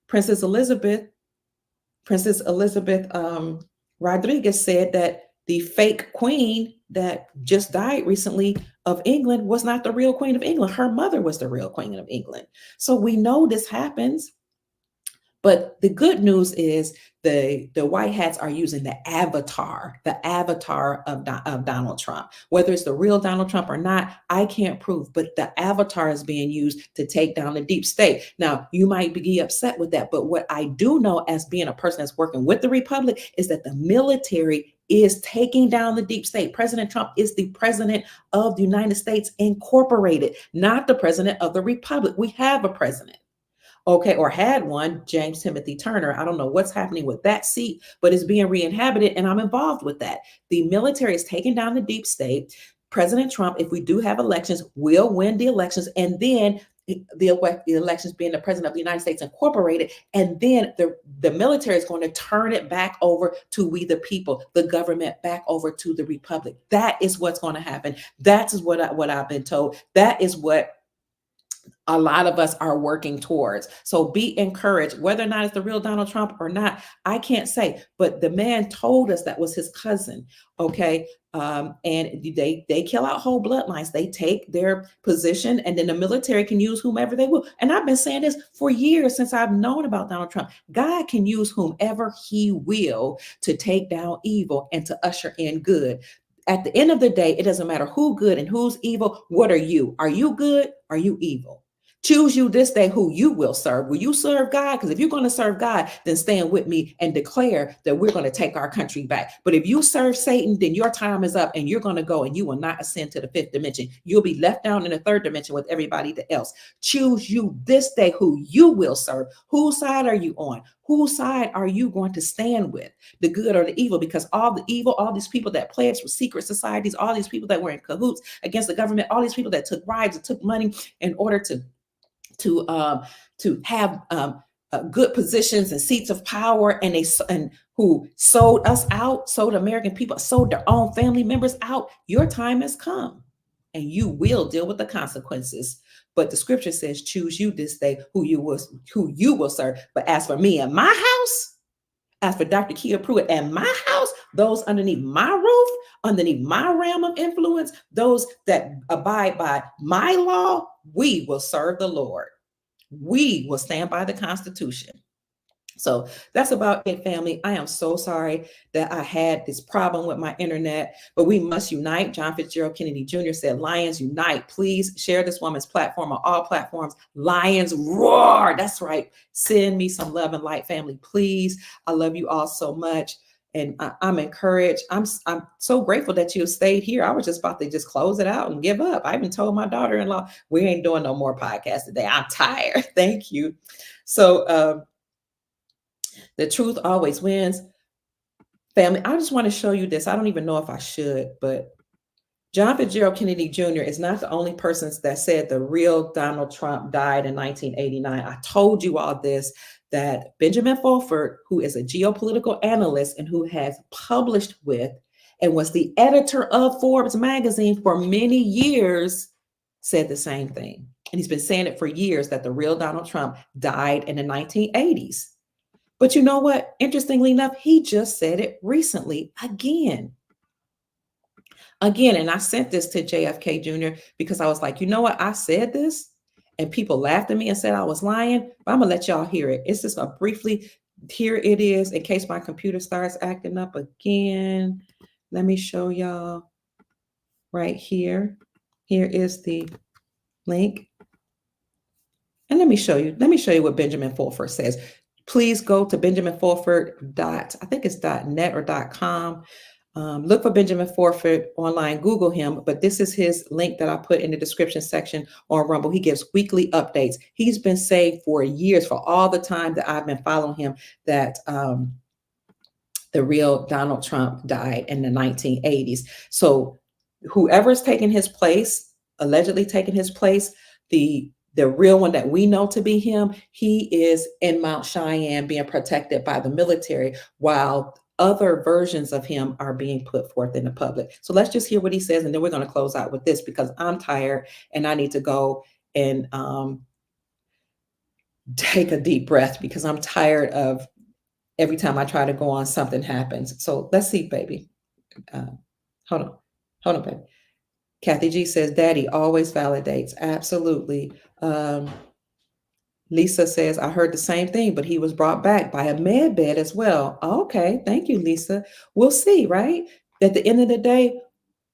Princess Elizabeth Rodriguez said that the fake queen that just died recently of England was not the real Queen of England. Her mother was the real Queen of England. So we know this happens. But the good news is the white hats are using the avatar of Donald Trump. Whether it's the real Donald Trump or not, I can't prove, but the avatar is being used to take down the deep state. Now, you might be upset with that, but what I do know as being a person that's working with the Republic is that the military is taking down the deep state. President Trump is the president of the United States Incorporated, not the president of the Republic. We have a president. Okay, or had one, James Timothy Turner. I don't know what's happening with that seat, but it's being re-inhabited, and I'm involved with that. The military is taking down the deep state. President Trump, if we do have elections, will win the elections, and then the elections being the president of the United States Incorporated, and then the military is going to turn it back over to we the people, the government back over to the Republic. That is what's going to happen. That is what I've been told. That is what a lot of us are working towards. So be encouraged, whether or not it's the real Donald Trump or not, I can't say, but the man told us that was his cousin. Okay. And they kill out whole bloodlines. They take their position, and then the military can use whomever they will. And I've been saying this for years since I've known about Donald Trump. God can use whomever he will to take down evil and to usher in good. At the end of the day, it doesn't matter who good and who's evil. What are you? Are you good? Are you evil? Choose you this day who you will serve. Will you serve God? Because if you're going to serve God, then stand with me and declare that we're going to take our country back. But if you serve Satan, then your time is up, and you're going to go and you will not ascend to the fifth dimension. You'll be left down in the third dimension with everybody else. Choose you this day who you will serve. Whose side are you on? Whose side are you going to stand with, the good or the evil? Because all the evil, all these people that pledged for secret societies, all these people that were in cahoots against the government, all these people that took bribes and took money in order to have good positions and seats of power, and who sold us out, sold American people, sold their own family members out. Your time has come, and you will deal with the consequences. But the scripture says, choose you this day who you will serve. But as for me and my house, as for Dr. Kia Pruitt and my house, those underneath my roof, underneath my realm of influence, those that abide by my law, we will serve the Lord. We will stand by the Constitution. So that's about it, family. I am so sorry that I had this problem with my internet, but we must unite. John Fitzgerald Kennedy Jr. said, Lions unite. Please share this woman's platform on all platforms. Lions roar. That's right. Send me some love and light, family, please. I love you all so much. And I'm encouraged. I'm so grateful that you stayed here. I was just about to just close it out and give up. I even told my daughter-in-law, we ain't doing no more podcasts today. I'm tired. Thank you. So the truth always wins. Family, I just want to show you this. I don't even know if I should, but John Fitzgerald Kennedy Jr. is not the only person that said the real Donald Trump died in 1989. I told you all this, that Benjamin Fulford, who is a geopolitical analyst and who has published with and was the editor of Forbes magazine for many years, said the same thing. And he's been saying it for years, that the real Donald Trump died in the 1980s. But you know what? Interestingly enough, he just said it recently again. And I sent this to JFK Jr. because I was like, you know what? I said this and people laughed at me and said I was lying, but I'm gonna let y'all hear it. It's just a briefly, here it is in case my computer starts acting up again. Let me show y'all right here. Here is the link. And let me show you what Benjamin Fulford says. Please go to Benjamin Fulford I think it's .net or .com. Look for Benjamin Fulford online, Google him, but this is his link that I put in the description section on Rumble. He gives weekly updates. He's been saying for years, for all the time that I've been following him, that the real Donald Trump died in the 1980s. So whoever's taken his place, allegedly taken his place, the real one that we know to be him, he is in Mount Cheyenne being protected by the military, while other versions of him are being put forth in the public. So let's just hear what he says, and then we're going to close out with this because I'm tired and I need to go and take a deep breath because I'm tired of every time I try to go on, something happens. So let's see, baby. Hold on, baby. Kathy G says, Daddy always validates. Absolutely. Lisa says, I heard the same thing, but he was brought back by a med bed as well. Okay, thank you, Lisa. We'll see, right? At the end of the day,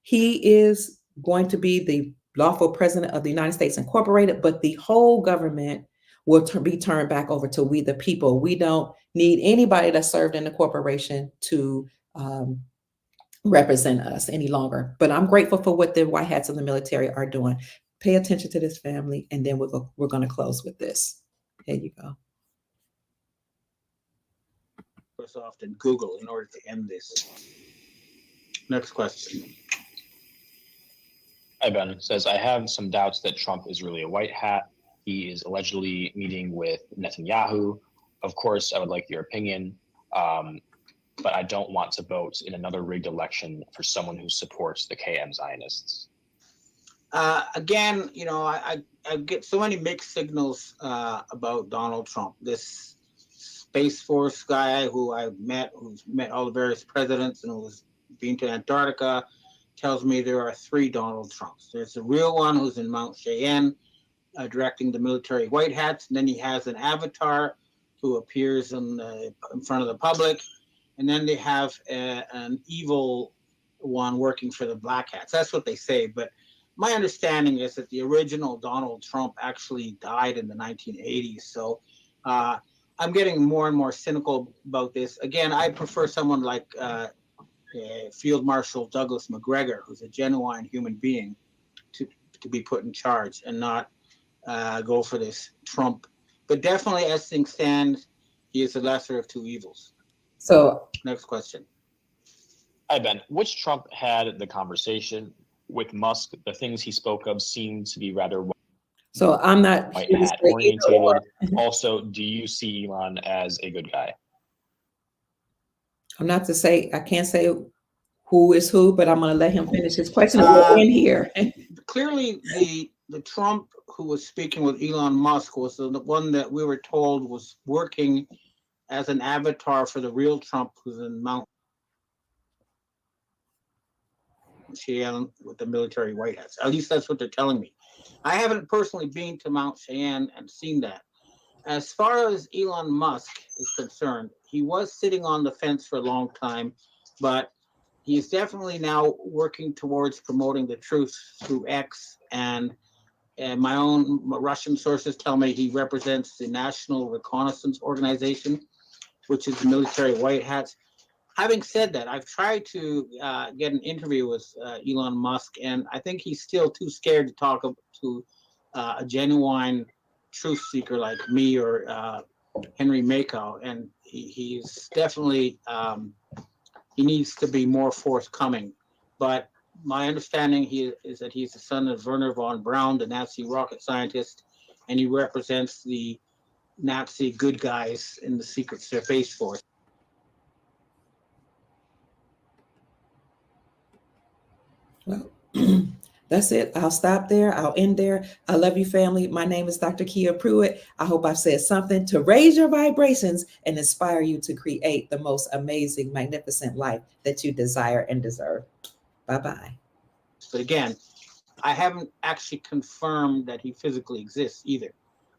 he is going to be the lawful president of the United States Incorporated, but the whole government will be turned back over to we the people. We don't need anybody that served in the corporation to represent us any longer. But I'm grateful for what the white hats of the military are doing. Pay attention to this, family, and then we're going to close with this. Here you go.
Microsoft and Google in order to end this. Next question.
Hi, Ben. Says, I have some doubts that Trump is really a white hat. He is allegedly meeting with Netanyahu. Of course, I would like your opinion, but I don't want to vote in another rigged election for someone who supports the KM Zionists.
Again, you know, I get so many mixed signals about Donald Trump. This Space Force guy who I've met, who's met all the various presidents and who's been to Antarctica, tells me there are 3 Donald Trumps. There's the real one who's in Mount Cheyenne, directing the military white hats, and then he has an avatar who appears in front of the public, and then they have an evil one working for the black hats. That's what they say, but my understanding is that the original Donald Trump actually died in the 1980s. So I'm getting more and more cynical about this. Again, I prefer someone like Field Marshal Douglas McGregor, who's a genuine human being, to be put in charge and not go for this Trump. But definitely, as things stand, he is the lesser of 2 evils.
So
next question.
Hi, Ben. Which Trump had the conversation with Musk? The things he spoke of seemed to be rather
so I'm not
white hat orientated. Also, do you see Elon as a good guy?
I'm not to say, I can't say who is who, but I'm going to let him finish his question and we'll end here.
Clearly, the Trump who was speaking with Elon Musk was the one that we were told was working as an avatar for the real Trump who's in Mount Cheyenne with the military white hats. At least that's what they're telling me. I haven't personally been to Mount Cheyenne and seen that. As far as Elon Musk is concerned, he was sitting on the fence for a long time, but he's definitely now working towards promoting the truth through X. And my own Russian sources tell me he represents the National Reconnaissance Organization, which is the military white hats. Having said that, I've tried to get an interview with Elon Musk, and I think he's still too scared to talk to a genuine truth seeker like me or Henry Mako. And he's definitely, he needs to be more forthcoming. But my understanding is that he's the son of Werner von Braun, the Nazi rocket scientist, and he represents the Nazi good guys in the Secret Space Force.
Well, That's it. I'll stop there. I'll end there. I love you, family. My name is Dr. Kia Pruitt. I hope I've said something to raise your vibrations and inspire you to create the most amazing, magnificent life that you desire and deserve. Bye-bye.
But again, I haven't actually confirmed that he physically exists either.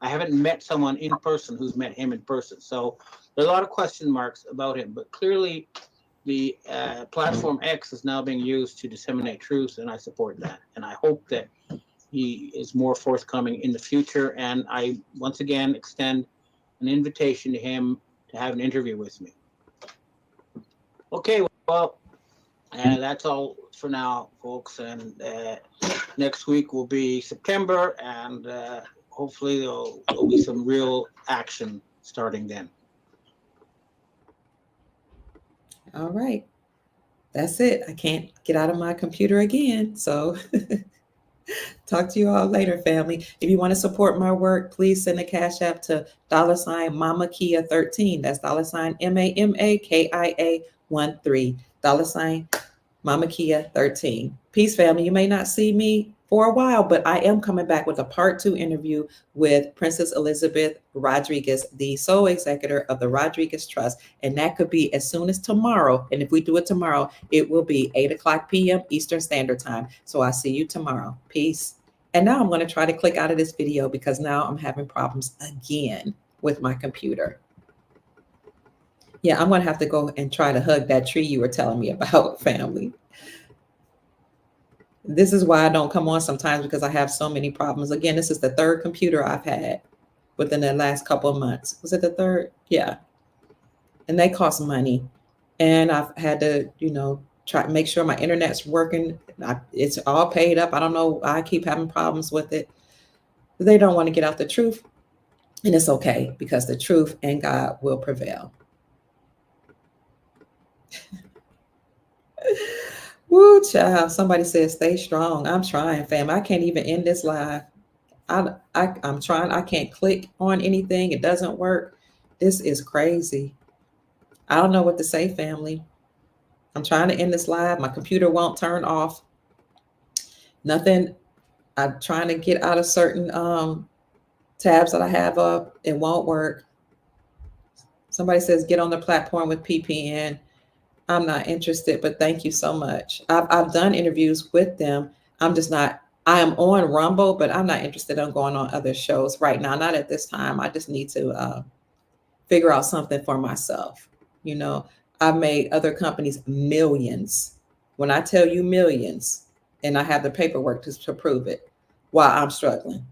I haven't met someone in person who's met him in person. So there are a lot of question marks about him, but clearly the platform X is now being used to disseminate truth, and I support that. And I hope that he is more forthcoming in the future. And I, once again, extend an invitation to him to have an interview with me. Okay, well, that's all for now, folks. And next week will be September, and hopefully there'll be some real action starting then.
All right. That's it. I can't get out of my computer again. So talk to you all later, family. If you want to support my work, please send a cash app to $ Mama Kia 13. That's $ MAMAKIA 13. $ Mama Kia 13. Peace, family. You may not see me for a while, but I am coming back with a part 2 interview with Princess Elizabeth Rodriguez, the sole executor of the Rodriguez Trust. And that could be as soon as tomorrow. And if we do it tomorrow, it will be 8:00 p.m. Eastern Standard Time. So I'll see you tomorrow. Peace. And now I'm going to try to click out of this video because now I'm having problems again with my computer. Yeah, I'm going to have to go and try to hug that tree you were telling me about, family. This is why I don't come on sometimes, because I have so many problems. Again, this is the 3rd computer I've had within the last couple of months. Was it the 3rd? Yeah. And they cost money. And I've had to, try to make sure my internet's working. It's all paid up. I don't know. I keep having problems with it. They don't want to get out the truth. And it's okay, because the truth and God will prevail. Woo, child. Somebody says stay strong. I'm trying, fam. I can't even end this live. I'm trying. I can't click on anything. It doesn't work. This is crazy. I don't know what to say, family. I'm trying to end this live. My computer won't turn off. Nothing. I'm trying to get out of certain tabs that I have up. It won't work. Somebody says get on the platform with PPN. I'm not interested, but thank you so much. I've done interviews with them. I'm just not, I am on Rumble, but I'm not interested in going on other shows right now. Not at this time. I just need to figure out something for myself. I've made other companies millions. When I tell you millions, and I have the paperwork to prove it, while I'm struggling.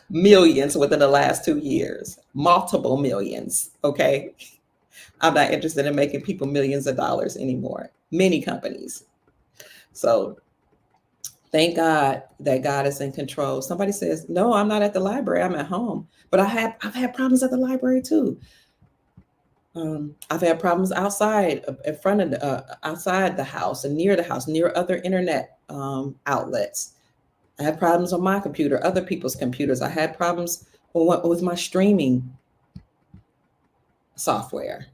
Millions within the last 2 years, multiple millions. Okay. I'm not interested in making people millions of dollars anymore. Many companies. So thank God that God is in control. Somebody says, no, I'm not at the library. I'm at home. But I've had problems at the library too. I've had problems outside, in front of outside the house and near the house, near other internet outlets. I had problems on my computer, other people's computers. I had problems with my streaming software.